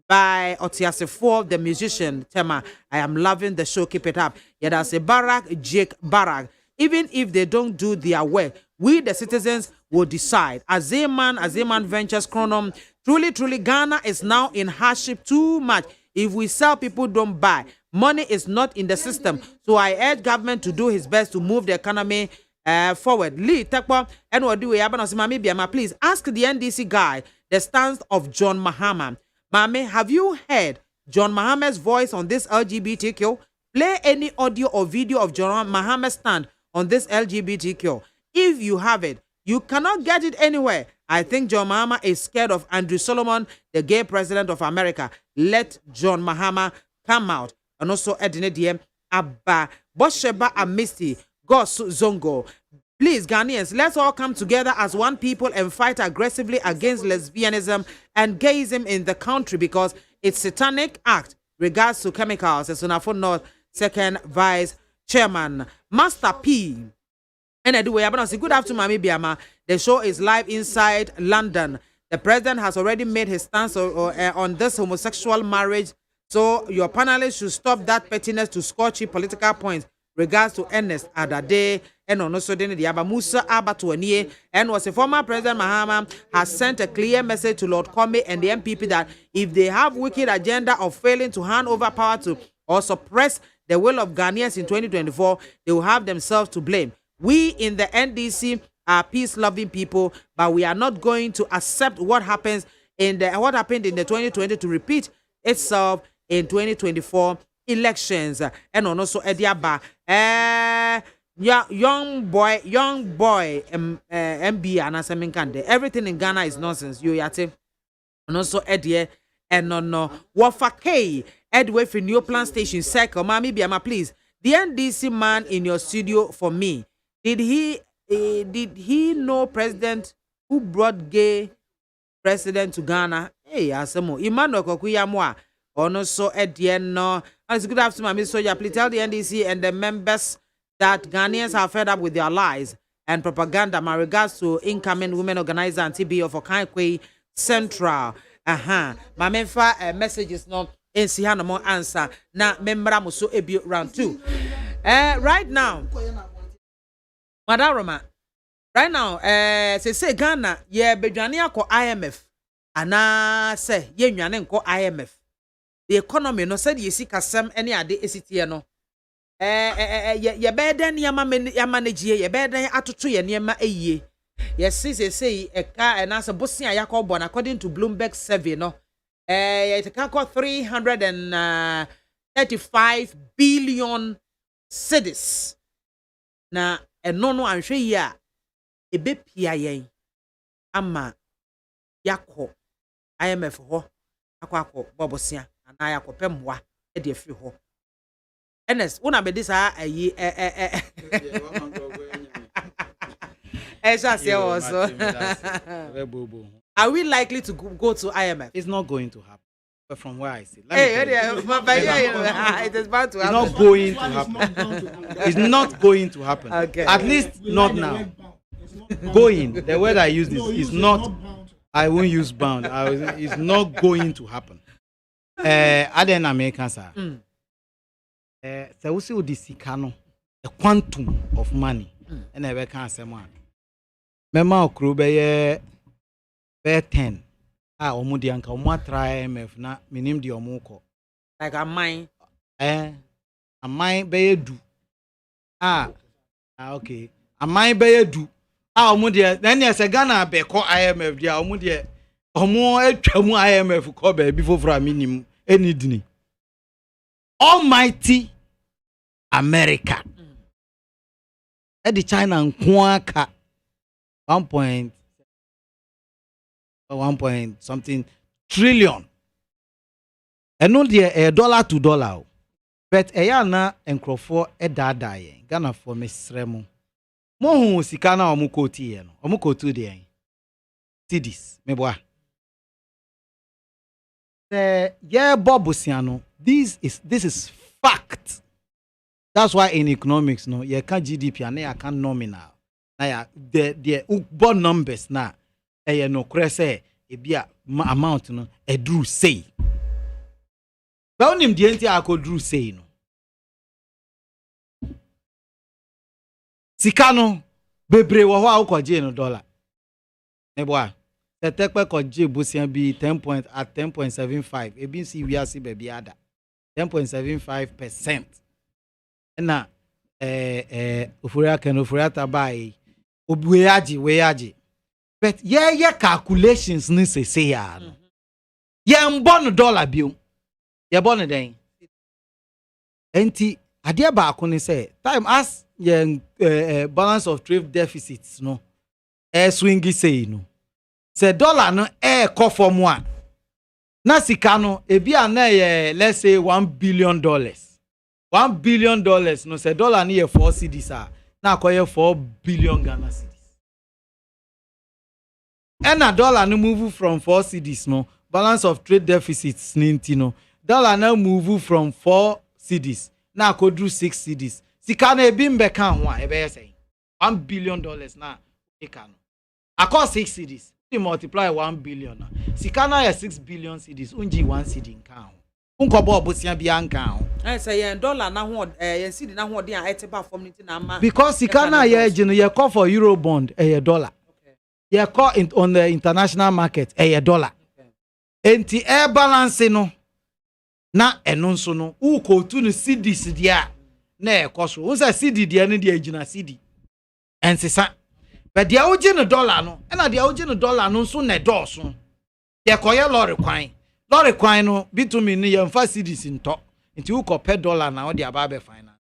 By Otiasefo, the musician, Tema. I am loving the show. Keep it up. Yeah, that's a Barack, Jake Barack. Even if they don't do their work, we the citizens will decide. Azeman Ventures Chronom. Truly, Ghana is now in hardship too much. If we sell, people don't buy. Money is not in the system. So I urge government to do his best to move the economy forward. Lee Takwa and what do we have? BIAMAH, please ask the NDC guy the stance of John Mahama. Mame, have you heard John Mahama's voice on this LGBTQ? Play any audio or video of John Mahama's stand on this LGBTQ. If you have it, you cannot get it anywhere. I think John Mahama is scared of Andrew Solomon, the gay president of America. Let John Mahama come out. And also Edine DM Abba Bosheba Amisti Gos Zongo. Please, Ghanaians, let's all come together as one people and fight aggressively against lesbianism and gayism in the country because it's satanic act. Regards to chemicals. As Sunafo North, second vice chairman, Master P. And anyway, I'm going to say good afternoon, BIAMAH. The show is live inside London. The president has already made his stance on this homosexual marriage. So your panelists should stop that pettiness to score cheap political points. Regards to Ernest Adade and also the Musa Abatuanie, and was a former President Mahama has sent a clear message to Lord Comey and the MPP that if they have wicked agenda of failing to hand over power to or suppress the will of Ghanaians in 2024, they will have themselves to blame. We in the NDC are peace-loving people, but we are not going to accept what happened in the 2020 to repeat itself in 2024 elections. And also Ediaba, young boy, MB and Asaminkande. Everything in Ghana is nonsense. You yate. And also Edie and no Wafake Edway for New Plan Station Circle. Mami BIAMAH, please. The NDC man in your studio for me. Did he know president who brought gay president to Ghana? Hey, Asamo. Emmanuel Kokuyamwa. Ono so Edieno. It's good afternoon, Ms. Soja. Please tell the NDC and the members that Ghanaians are fed up with their lies and propaganda. My regards to incoming women organizer and TBO for Kaikwe Central. aha ma memfa messages no ensi ha no mo answer na membra mo so ebi round 2 right now Madam Roma right now say Ghana ye bedwane akọ IMF ana say ye nwane nkọ IMF the economy no said ye sikasem ene ade esitie no ye beden ya manage ye beden atoto ye niema eyie yes say eka anasa bosia yakọ according to Bloomberg survey no it can call 335 billion cedis na eno no anhwe yi a ebe pia yen ama yakọ IMF ho akọ bobosia ana yakọ pemwa e de afiri ho Ernest una be this ayi also are we likely to go to IMF? It's not going to happen. But from where I see, it is about to happen. It's not going to happen. It's not going to happen. Okay. At least not now. Going. The word I use is not. I won't use bound. It's not going to happen. Other than Americans are. So we see this the quantum of money, and I can't say man. Mema okru be 10. Omudi anka omo try IMF na minim di omo ko. Like a mine. A mine be du. Okay. A mine be du. Omudi then yes Ghana be ko IMF dia omudi omo atwamu IMF ko be before from minim enidini. Almighty America. The China nko aka 1 point something trillion. And not the dollar to dollar. But na enkrofo dada yen. Ghana for mesremo. Mo hu sika na omukoti yen. Omukotu de yen. Tidis meboa. Bobusiano. This is fact. That's why in economics no you can GDP and you can nominal. Now the bond numbers na no crese ebia amount no drew say. But onim the enti akodru say no. Sika no bebre wo ho akwaje no dollar. Neboa. The tekpe kwaje busian bi 10.75 ebi si wiase ba bi ada 10.75%. Na ofuriata bai weyaji but ye calculations ni say ya no ye mbon dollar biom ye bon den enti ade ba ko ni say time as ye balance of trade deficits no swing say no say dollar no ko form one na sika no ebi ana ye let's say $1 billion $1 billion no say dollar ni 4 cedis na akoye 4 billion Ghana cedis. And a dollar no move from 4 cedis no balance of trade deficits ninti no dollar now move from 4 cedis na akodru 6 cedis. Sika na ebi mbeka ho a ebe say $1 billion na eka no. Across 6 cedis, you multiply 1 billion. Sika na 6 billion cedis unji 1 cedi nka ho. Unkobo obosia bia nka ho. Say yen dollar na ho yen cedi na ho de a eteba form niti na ma. Because sika na ye gino ye call for euro bond dollar. Okay. Ye call on the international market dollar. Okay. Enti air balance no na eno nso no uko tu no cedis dia na e koso. Unsa cedi dia ne dia gina cedi. Ensisa. But dia oje no dollar no na dia oje no dollar no nso na doso. Ye koye lorry kwan. Lorry kwan no bitumi ni ye mfa cedis nto. Nti uko per dollar na o dia ba be finance.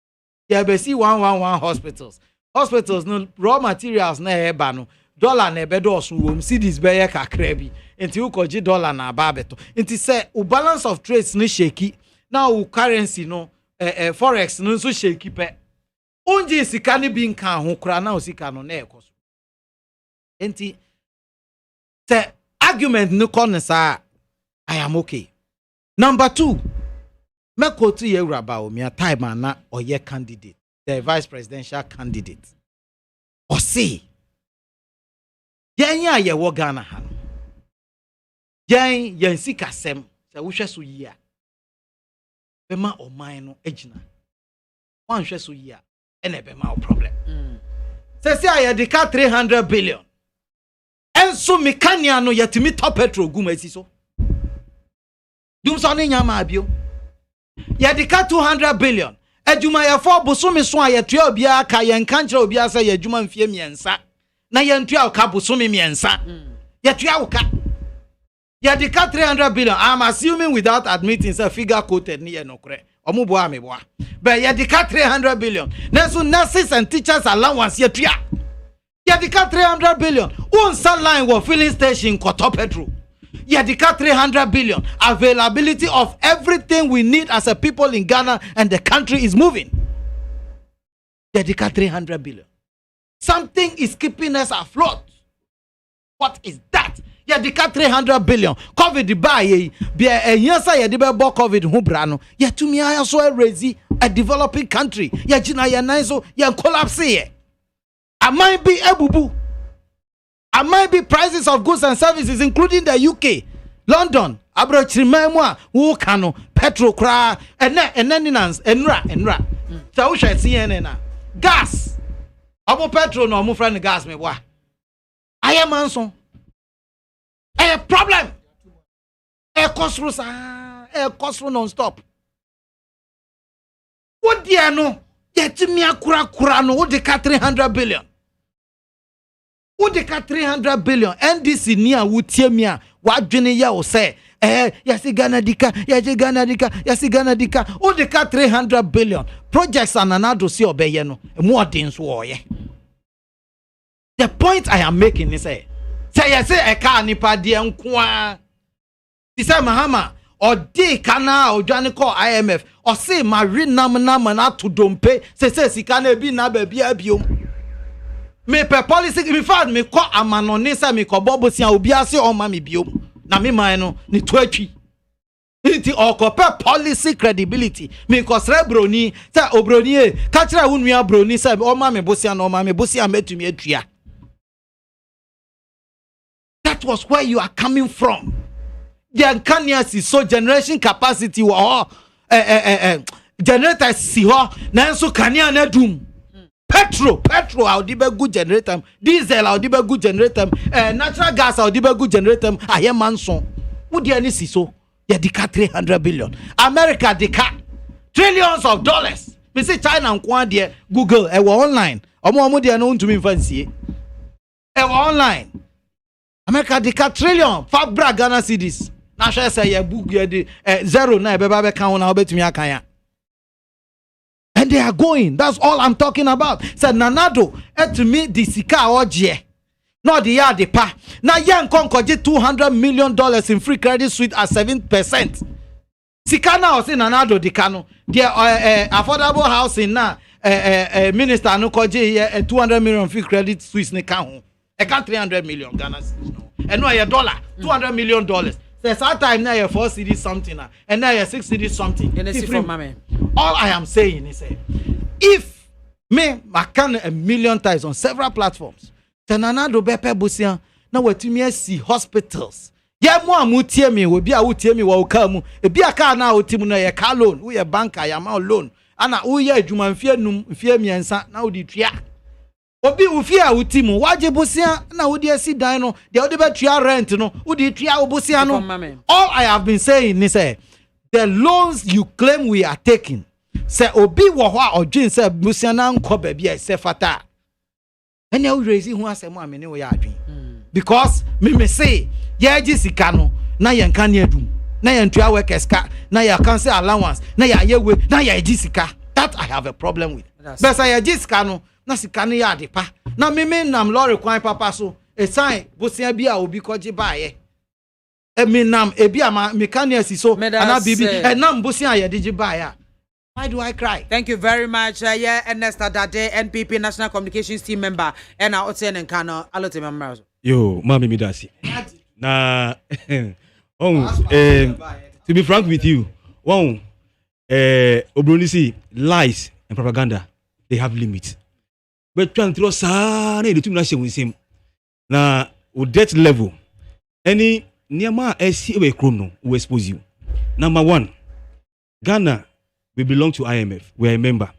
Ye be see 111 hospitals. Hospitals no raw materials na eba no dollar na ebe doso wom cedis be ye kakra bi. Nti uko ji dollar na ba beto. Nti say u balance of trades no shaky. Now u currency no forex no nso shaky pe. Unji sika ni bi nka ho kra na osika no na ekoso. Enti say argument no konesa I am okay. Number 2, meko to ye raba o mi time na oye candidate, the vice presidential candidate. O see, yenya ye wo Ghana ha. yen sikasem se wohwe so yi a bema oman no agina wan hwe so yi a ene bema o problem se aye de ka 300 billion enso mekania no yetimi top petrol guma esi so dum so ne nyama abio ye de ka 200 billion adwuma ye for bosome so aye tua obia ka ye nka nkyere obia se ye adwuma mfie miensa na ye ntua ka bosome miensa ye tua wo ka ye de ka 300 billion. I'm assuming without admitting say figure quoted ni ye nokre omubo ameboa but ye de ka 300 billion nenso nurses and teachers allowance ye tua ye de ka 300 billion one line wo filling station koto petrol ye de ka 300 billion availability of everything we need as a people in Ghana and the country is moving ye de ka 300 billion. Something is keeping us afloat. What is that? Ya de ka 300 billion. COVID buy ye be a yensa ye de be bo COVID hu bra no. Ya tumi aya so raise a developing country. Ya jina ya nan so ya collapse ye. I might be ebubu. I might be prices of goods and services including the UK, London, abrochrimemwa, wo kano, petrol kra, enenance, enra. So we shall see na. Gas. Abo petrol no mo friend gas me wa. Aye manson. A problem. A cost non stop. What dia no? Yetimi akura no de ka 300 billion. Wo de ka 300 billion. NDC ni a wutie mi a wadwene ya o say yasi Ghana dika. Wo de ka 300 billion. Projects ananado si obeye no. More things wo ye. The point I am making is say say a car nipa de nkoa. Ti say Mahama or de kana o dwane call IMF or say mari nam na to dompe say sika na bi na ba bia biom. Me per policy in fact me call amanone say me ko bobosia obi ase o ma me biom. Na me man no ni to atwi. Iti okope policy credibility me ko sre broni say obroni e ka kira wo nua broni say o ma me bosia no o ma me bosia metumi atua. That was where you are coming from. The Ankanias so generation capacity wa generator si ho na so kania na dum. Petrol how di be good generator, diesel how di be good generator, natural gas how di be good generator, aye manson. Wo di ani si so? Ya di ka 300 billion. America di ka trillions of dollars. Me say China nko de Google e wo online. Omo de no ntumi mfansie. E wo online. America de 4 trillion fabra Ghana cedis na hwe say ye book ye de zero na beba be kan na obetumi akan ya and they are going. That's all I'm talking about. Said Nanado to me the sika oje no the ya de pa na yan konkoje $200 million in free credit suite at 7%. Sika na o say Nanado de kano the affordable housing na minister no koje 200 million free credit suite ne kan ho. I can't 300 million Ghana cedis no. And no a dollar, $200 million. There's that time now 4 cedis something and now 6 cedis something. All I am saying is if me can a million times on several platforms, then another bepe busia na wetumi see hospitals. Ye mo amutie me we bia wutie me wo ka mu. E bia ka na otimu na ye car loan, we ye banker ya ma loan. Ana wo ye adwuma mfie num mfie miensa na wo di tua. Obi ufia utimu waje busia na udi esi dan no de odi betua rent no udi tua obusia no. All I have been saying is the loans you claim we are taking say obi wo ho a odwin say busia na nko ba bia se fata ene o raise hu asem amene wo ya adwin because me say ye ji sika no na ye nka ne adum na ye ntua workers ka na ye cancel allowance na ye ayewe na ye ji sika. That I have a problem with. But say ye ji sika no na sika ne ya de pa na me nam lorry kwan papa so e sign bosia bia obi koje baaye e me nam e bia ma mechanics so ana bibi e nam bosia ye de baaye. Why do I cry? Thank you very much. Yeah, Ernest Adade, NPP National Communications Team member, and our Oten and Kano, Alote members. Yo, Mami Midasi. Na, to be frank with you, Obrunisi, lies and propaganda, they have limits. But trying to throw the two nations with him. Now, with that level, any Niama esi we chrono will expose you. Number one, Ghana, we belong to IMF. We are a member.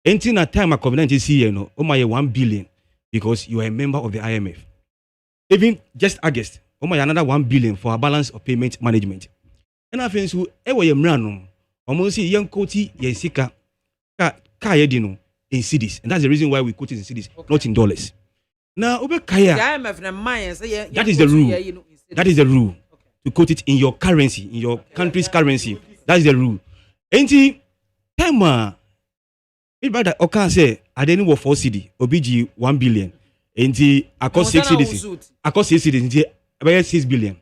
Until a time of covenant is here, no, 1 billion because you are a member of the IMF. Even just August, another 1 billion for a balance of payment management. And I think so, ewe mrano, almost young koti yensika ka yedino in cities, and that's the reason why we quote it in cities, not in dollars. Now, over kaya, that is the rule. That is the rule. To quote it in your currency, in your country's currency. That is the rule. Enti time if brother Okan say I didn't work 4 CD, OBG 1 billion. Enti across 6 CDs. Across 6 CDs, enti about 6 billion.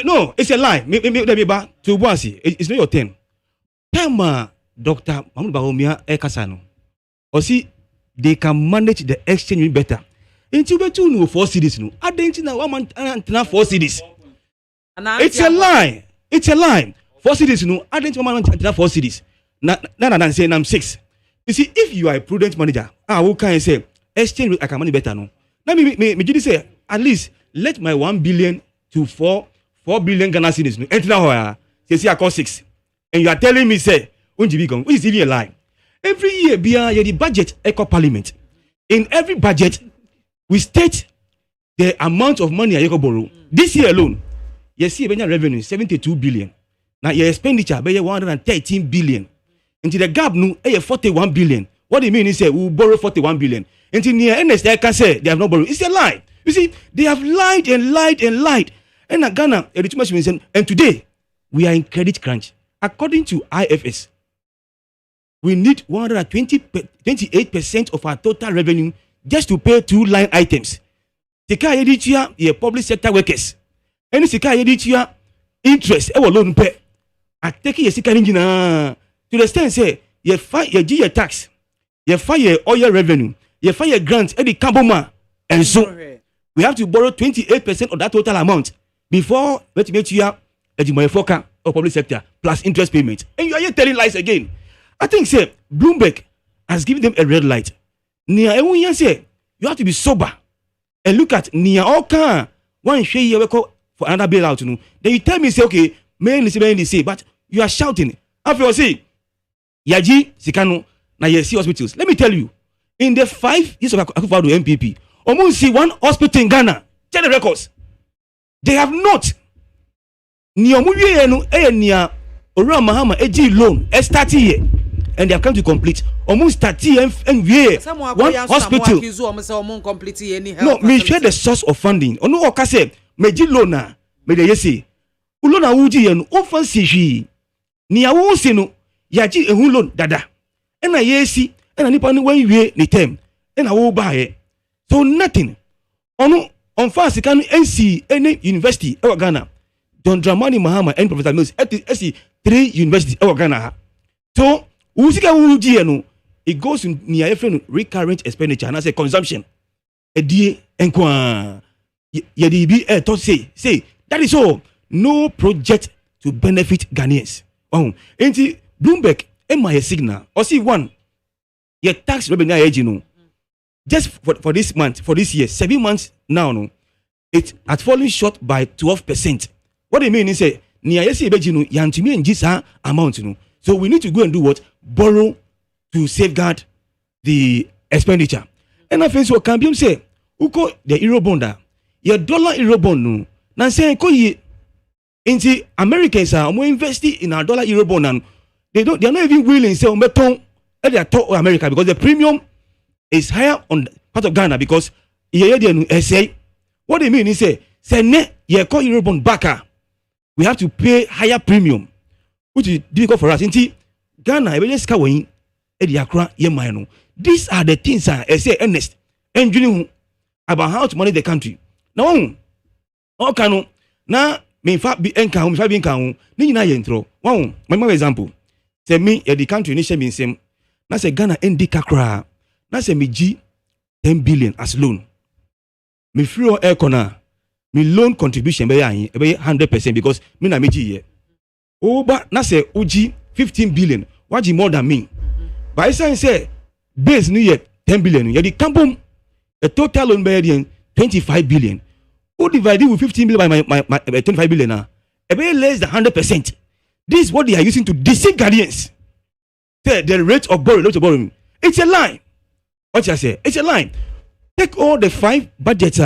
No, it's a lie. Let me back to Boasi. It's not your turn. Time Dr. Mahmoud Bahomia Ekasano. Or see, they can manage the exchange better. Enti we two no 4 CDs no. I didn't know 1 month and 4 CDs. It's a lie. It's a lie. 4 CDs no. I didn't know 4 CDs. Na say I'm 6. You see, if you are a prudent manager, who can say exchange rate I can manage better no. Now me just say at least let my 1 billion to 4 billion Ghana cedis no. Enter now say I cost 6. And you are telling me say which is even a lie. Every year the budget echo parliament. In every budget we state the amount of money I can borrow. This year alone, you see revenue 72 billion. Now your expenditure be 113 billion. Into the gap no 41 billion. What do you mean? He say we borrow 41 billion. Until near NS I can say they have not borrowed. It's a lie. You see, they have lied and lied and lied. And Ghana, and today we are in credit crunch. According to IFS, we need 28% of our total revenue just to pay 2 line items. Sika editia ye public sector workers. Any sika editia interest e loan pay. I take ye sika njina to the extent say ye fight ye G tax, ye fight ye oil revenue, ye fight ye grant e di kaboma and so we have to borrow 28% of that total amount before let me you a forecast of public sector plus interest payment. And you are here telling lies again. I think say Bloomberg has given them a red light. Nia everyone say you have to be sober and look at Nia Oka one share you for another bailout. No, then you tell me say okay, mainly say, but you are shouting. After you say Yaji Sikano na Yesi hospitals. Let me tell you, in the 5 years of AKWAFO MPP, almost see 1 hospital in Ghana. Check the records. They have not. Nia Muye no nia Ora Mahama eji loan start here. And they have come to complete almost 30 MVA. 1 hospital. No, me share the source of funding. Ono oka say meji loan na me dey say. Ulona wuji ye no offense hwi. Nia wo se no yaji ehun loan dada. Ena yesi ena nipa no wan wie ni term. Ena wo ba he. So nothing. Ono on fast can NC any university e Ghana. Don Dramani Mahama and Professor Mills SC 3 universities e Ghana. So usika wuji no it goes in near friend recurrent expenditure and as a consumption. Edie enkwa ye di bi to say that is all. No project to benefit Ghanaians. Enti Bloomberg my signal or see one your tax revenue no just for this month, for this year, 7 months now no it has fallen short by 12%. What do you mean is say near yesi ebeji no yantumi enji amount no. So we need to go and do what? Borrow to safeguard the expenditure. And I think so can be say uko the euro bond your dollar euro bond no na say ko ye into Americans are more investing in our dollar euro bond and they are not even willing to say meton at their top America because the premium is higher on part of Ghana because say what they mean is say ne ye call euro bond back we have to pay higher premium which is difficult for us. Inti Ghana these are the things I say earnest and about how to manage the country. Now, okay, now me fa be enka me fa be enka ni nyina ye ntro. Wow, my example. Say me the country ni she be nsem. Na say Ghana endi kakra. Na say me gi 10 billion as loan. Me free on air corner. Me loan contribution be 100% because me na me gi here. Oh, but na say uji 15 billion. Waji more than me. But I say base new year 10 billion. You the campum a total loan by 25 billion. Who divided with 15 billion by my 25 billion now? A very less than 100%. This is what they are using to deceive Ghanaians. The rate of borrowing. It's a lie. What I say? It's a lie. Take all the 5 budgets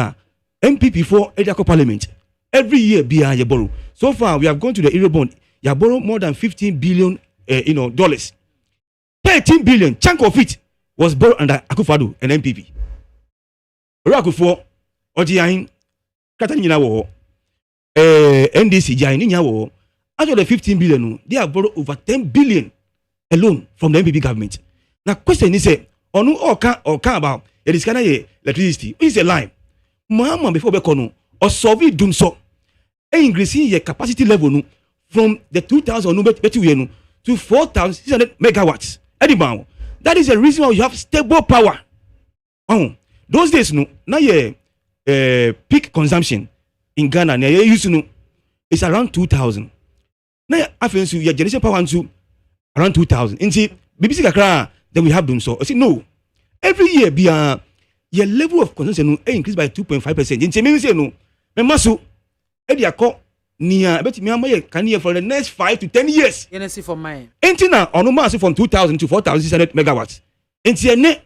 MPP for Ediaco Parliament. Every year, you borrow. So far, we have gone to the Eurobond. You have borrowed more than 15 billion, dollars. 13 billion, chunk of it was borrowed under AKWAFO and MPP. AKWAFO, Ojiain, Katanyina, NDC, Jain, out of the 15 billion, they have borrowed over 10 billion alone from the MPP government. Now, question is, onu or can about it is kind of electricity. It's a lie. MAAME before Bekono or Soviet doom so increasing your capacity level from the 2000 to 4,600 megawatts. Anyway, that is the reason why you have stable power. Those days, now your peak consumption in Ghana, it's around 2,000. Now, I feel your generation power around 2,000. And see, BBC Kakra, then we have done so. I say, no. Every year, your level of consumption increased by 2.5%. In Chemie, say no. Memasu, Ediako, Nia, but me can hear for the next 5 to 10 years. You see for mine. Entina, on no mass from 2,000 to 4,600 megawatts. And Tiene,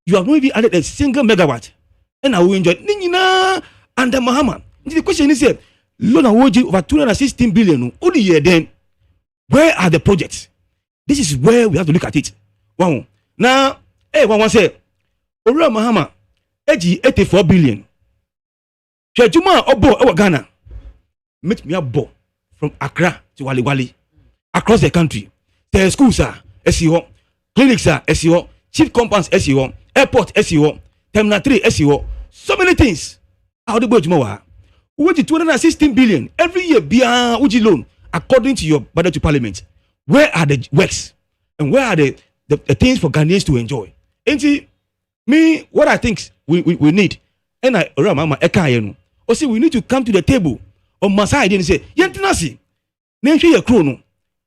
you have not even added a single megawatt. And I will enjoy Nina under Mahama. The question is, loan award over 216 billion. Only year then, where are the projects? This is where we have to look at it. Wow. Now, one say, Ora Mahama, 84 billion. Chejuma Obo Ghana. Meet me up from Accra to Wali across the country. There are schools, SEO, clinics, SEO, chief compounds, SEO, airport, SEO, terminal 3, SEO. So many things. How do you go? What is 216 billion every year? Bia Uji loan according to your budget to Parliament. Where are the works and where are the things for Ghanaians to enjoy? And see, me, what I think we need, and I remember Ekayenu. Or see, we need to come to the table. On my side, and say, Yentinasi, name your chrono.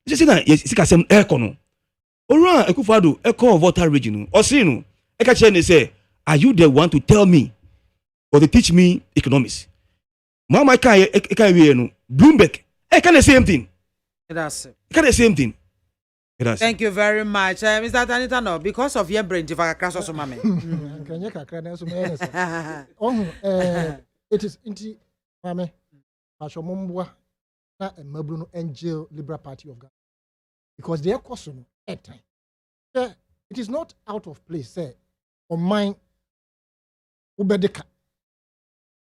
Just say that yes, it's some econo. Or Akufado, echo voter region. Or Sino, Ekachen say, are you the one to tell me or to teach me economics? Mama Ekayenu, Bloomberg, I can the same thing. That's it. Can the same thing. Thank you very much, Mr. Tanita. No, because of your brain, if I crash also, mammy. It is inti, mammy. Ashomumbwa na Mabruno Angel Liberal Party of Ghana. Because they are costing at time. It is not out of place, say, on mine Ubedeka.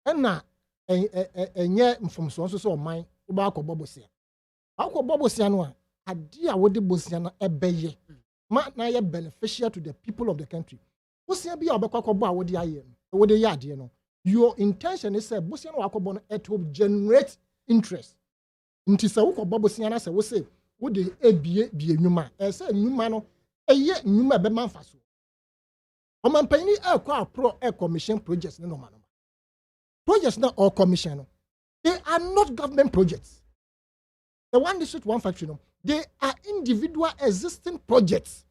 And now, and yet from so on mine, Ubako Bobosia. Ako Bobosiano, a dear what the Bosiana ebeye. Ma na ye beneficial to the people of the country. Bosia be Abako Ba, what the IM, what the yard, you know. Your intention is say Bosiano Akobon it will generate interest. Nti se wo Bosiana se wo say wo de ebie nyuma. Say nyuma no eye nyuma be manfa so. O man pani pro commission projects no man. Projects na or commission no. They are not government projects. The one district one factory no. They are individual existing projects.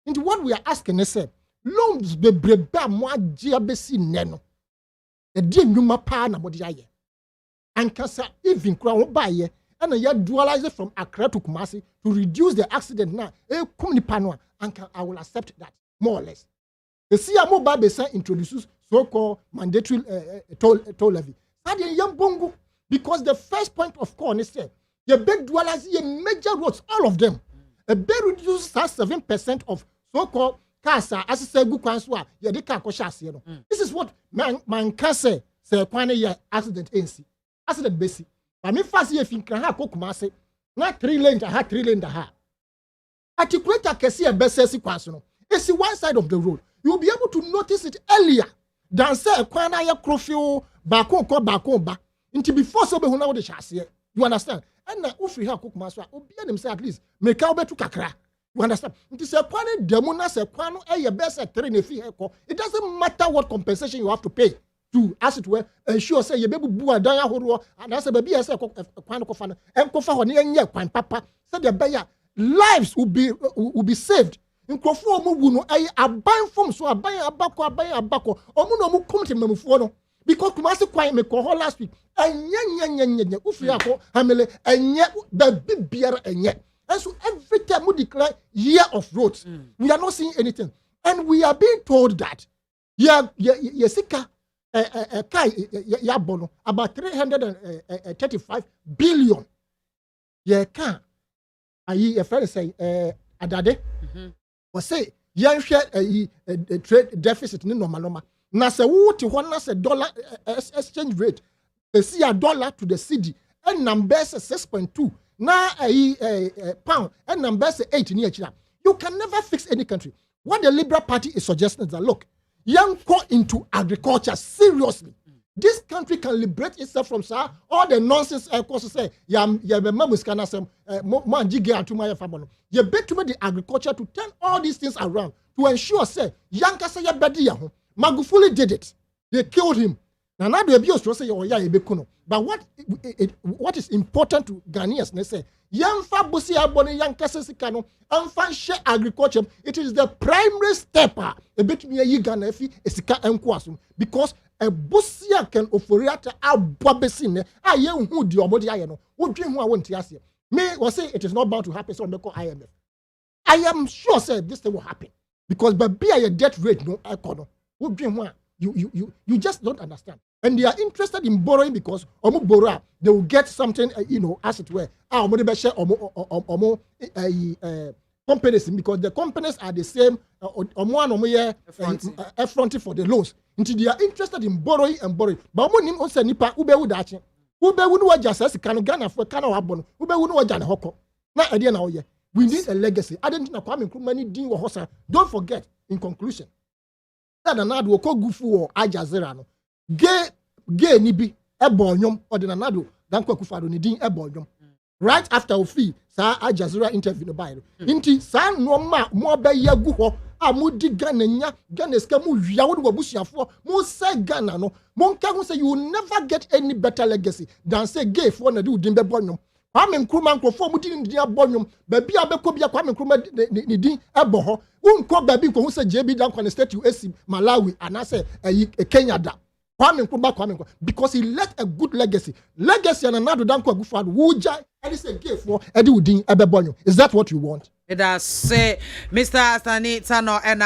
Into what we are asking is say loans be breba mo agia besi neno. The dear Numa Pan about the aye. And Kasa even crown by ye, and a year dualize it from Accra to Kumasi to reduce the accident now. And I will accept that, more or less. The CMO Babesa introduces so-called mandatory toll levy. That is young bongo, because the first point of call is said, the big dualize ye major roads, all of them. A big reduces 7% of so-called Kasa, as I say, good kwanswa, ye de ka koshas ye no. This is what man can say kwane ye accident NC. Accident basi. But me fast ye fin kan ha ko Kumasi, na 3 lane ha 3 lane ha. Articulate kesi e bese kwanso no. It's one side of the road. You will be able to notice it earlier than say kwana ye krofio bako ba. Until before so be huna wo de shase. You understand? And na ufri ha ko Kumasi, obi dem say at least make out betu kakra. You understand? It is a quantity demona se kwano a best at 3 nefi heko. It doesn't matter what compensation you have to pay to, as it were, ensure say you baby bua danya horo and as a baby as a kwano kofana and kofa honi enye kwan papa said the bear lives will be saved. In Crofo mu no I aban from so aban abako omu no mu come to memufuo no because Kumasi Kwai me call last week. Enya ufia ko hamele enya baby beer enya. And so every time we declare year of roads, we are not seeing anything. And we are being told that Yesika Yabono about 335 billion. Yeah, can a friend say Adade or say young share a trade deficit no normal. Na se what one na se dollar exchange rate. They see a dollar to the cedi and numbers 6.2. Now a pound and numbers 8 near China. You can never fix any country. What the Liberal Party is suggesting is that look, young go into agriculture seriously. This country can liberate itself from all the nonsense courses say man jige atuma family. You bet to the agriculture to turn all these things around to ensure say young kasa ya bedi ya ho. Magufuli did it. They killed him. Now they abuse to say but what is important to Ghanaians, they say, young fabusi abone young kasesikano, and share agriculture. It is the primary step. A bit me a Ghana esika enkwasum because a busia can offerata a babesine. I young who do your body ayano. Who dream who I want to ask you. Me was say it is not bound to happen, so they call IMF. I am sure say this thing will happen because but be a debt rate no econo. Who dream one? You just don't understand. And they are interested in borrowing because they will get something, as it were. Companies because the companies are the same. Affronting for the loans. Until they are interested in borrowing and borrowing. But nipa ube udachi. Ube unu wajasa kanu Ghana for kanu abon. Ube unu wajana hoko. Na idea na oye. We need a legacy. I didn't know Kwame Nkrumah din wa hosa. Don't forget. In conclusion. Nanado ko gufu o Ajazera no gay ni bi ebonyom o de nanado dan kwa kufado ni din ebonyom right after ofi sa Ajazera interview no bairo nti sa no ma mo ba yagu ho a mo di Ghana nya Ghana ska mo wia wo de wabusuafo mo say Ghana no mo nka ho say you will never get any better legacy than say gay for na de udin be bonyom Kwame Nkrumah nkrofo mu din din abonyom ba bia beko bia Kwame Nkrumah ni din ebo ho unko ba bi ko hu se JB dan kwa state US Malawi and I say Kenya da Kwame Nkrumah because he left a good legacy and another dan kwa gufad wuja and say gay for edi udin ebe bonyom. Is that what you want? It does say Mr. Sani Tano and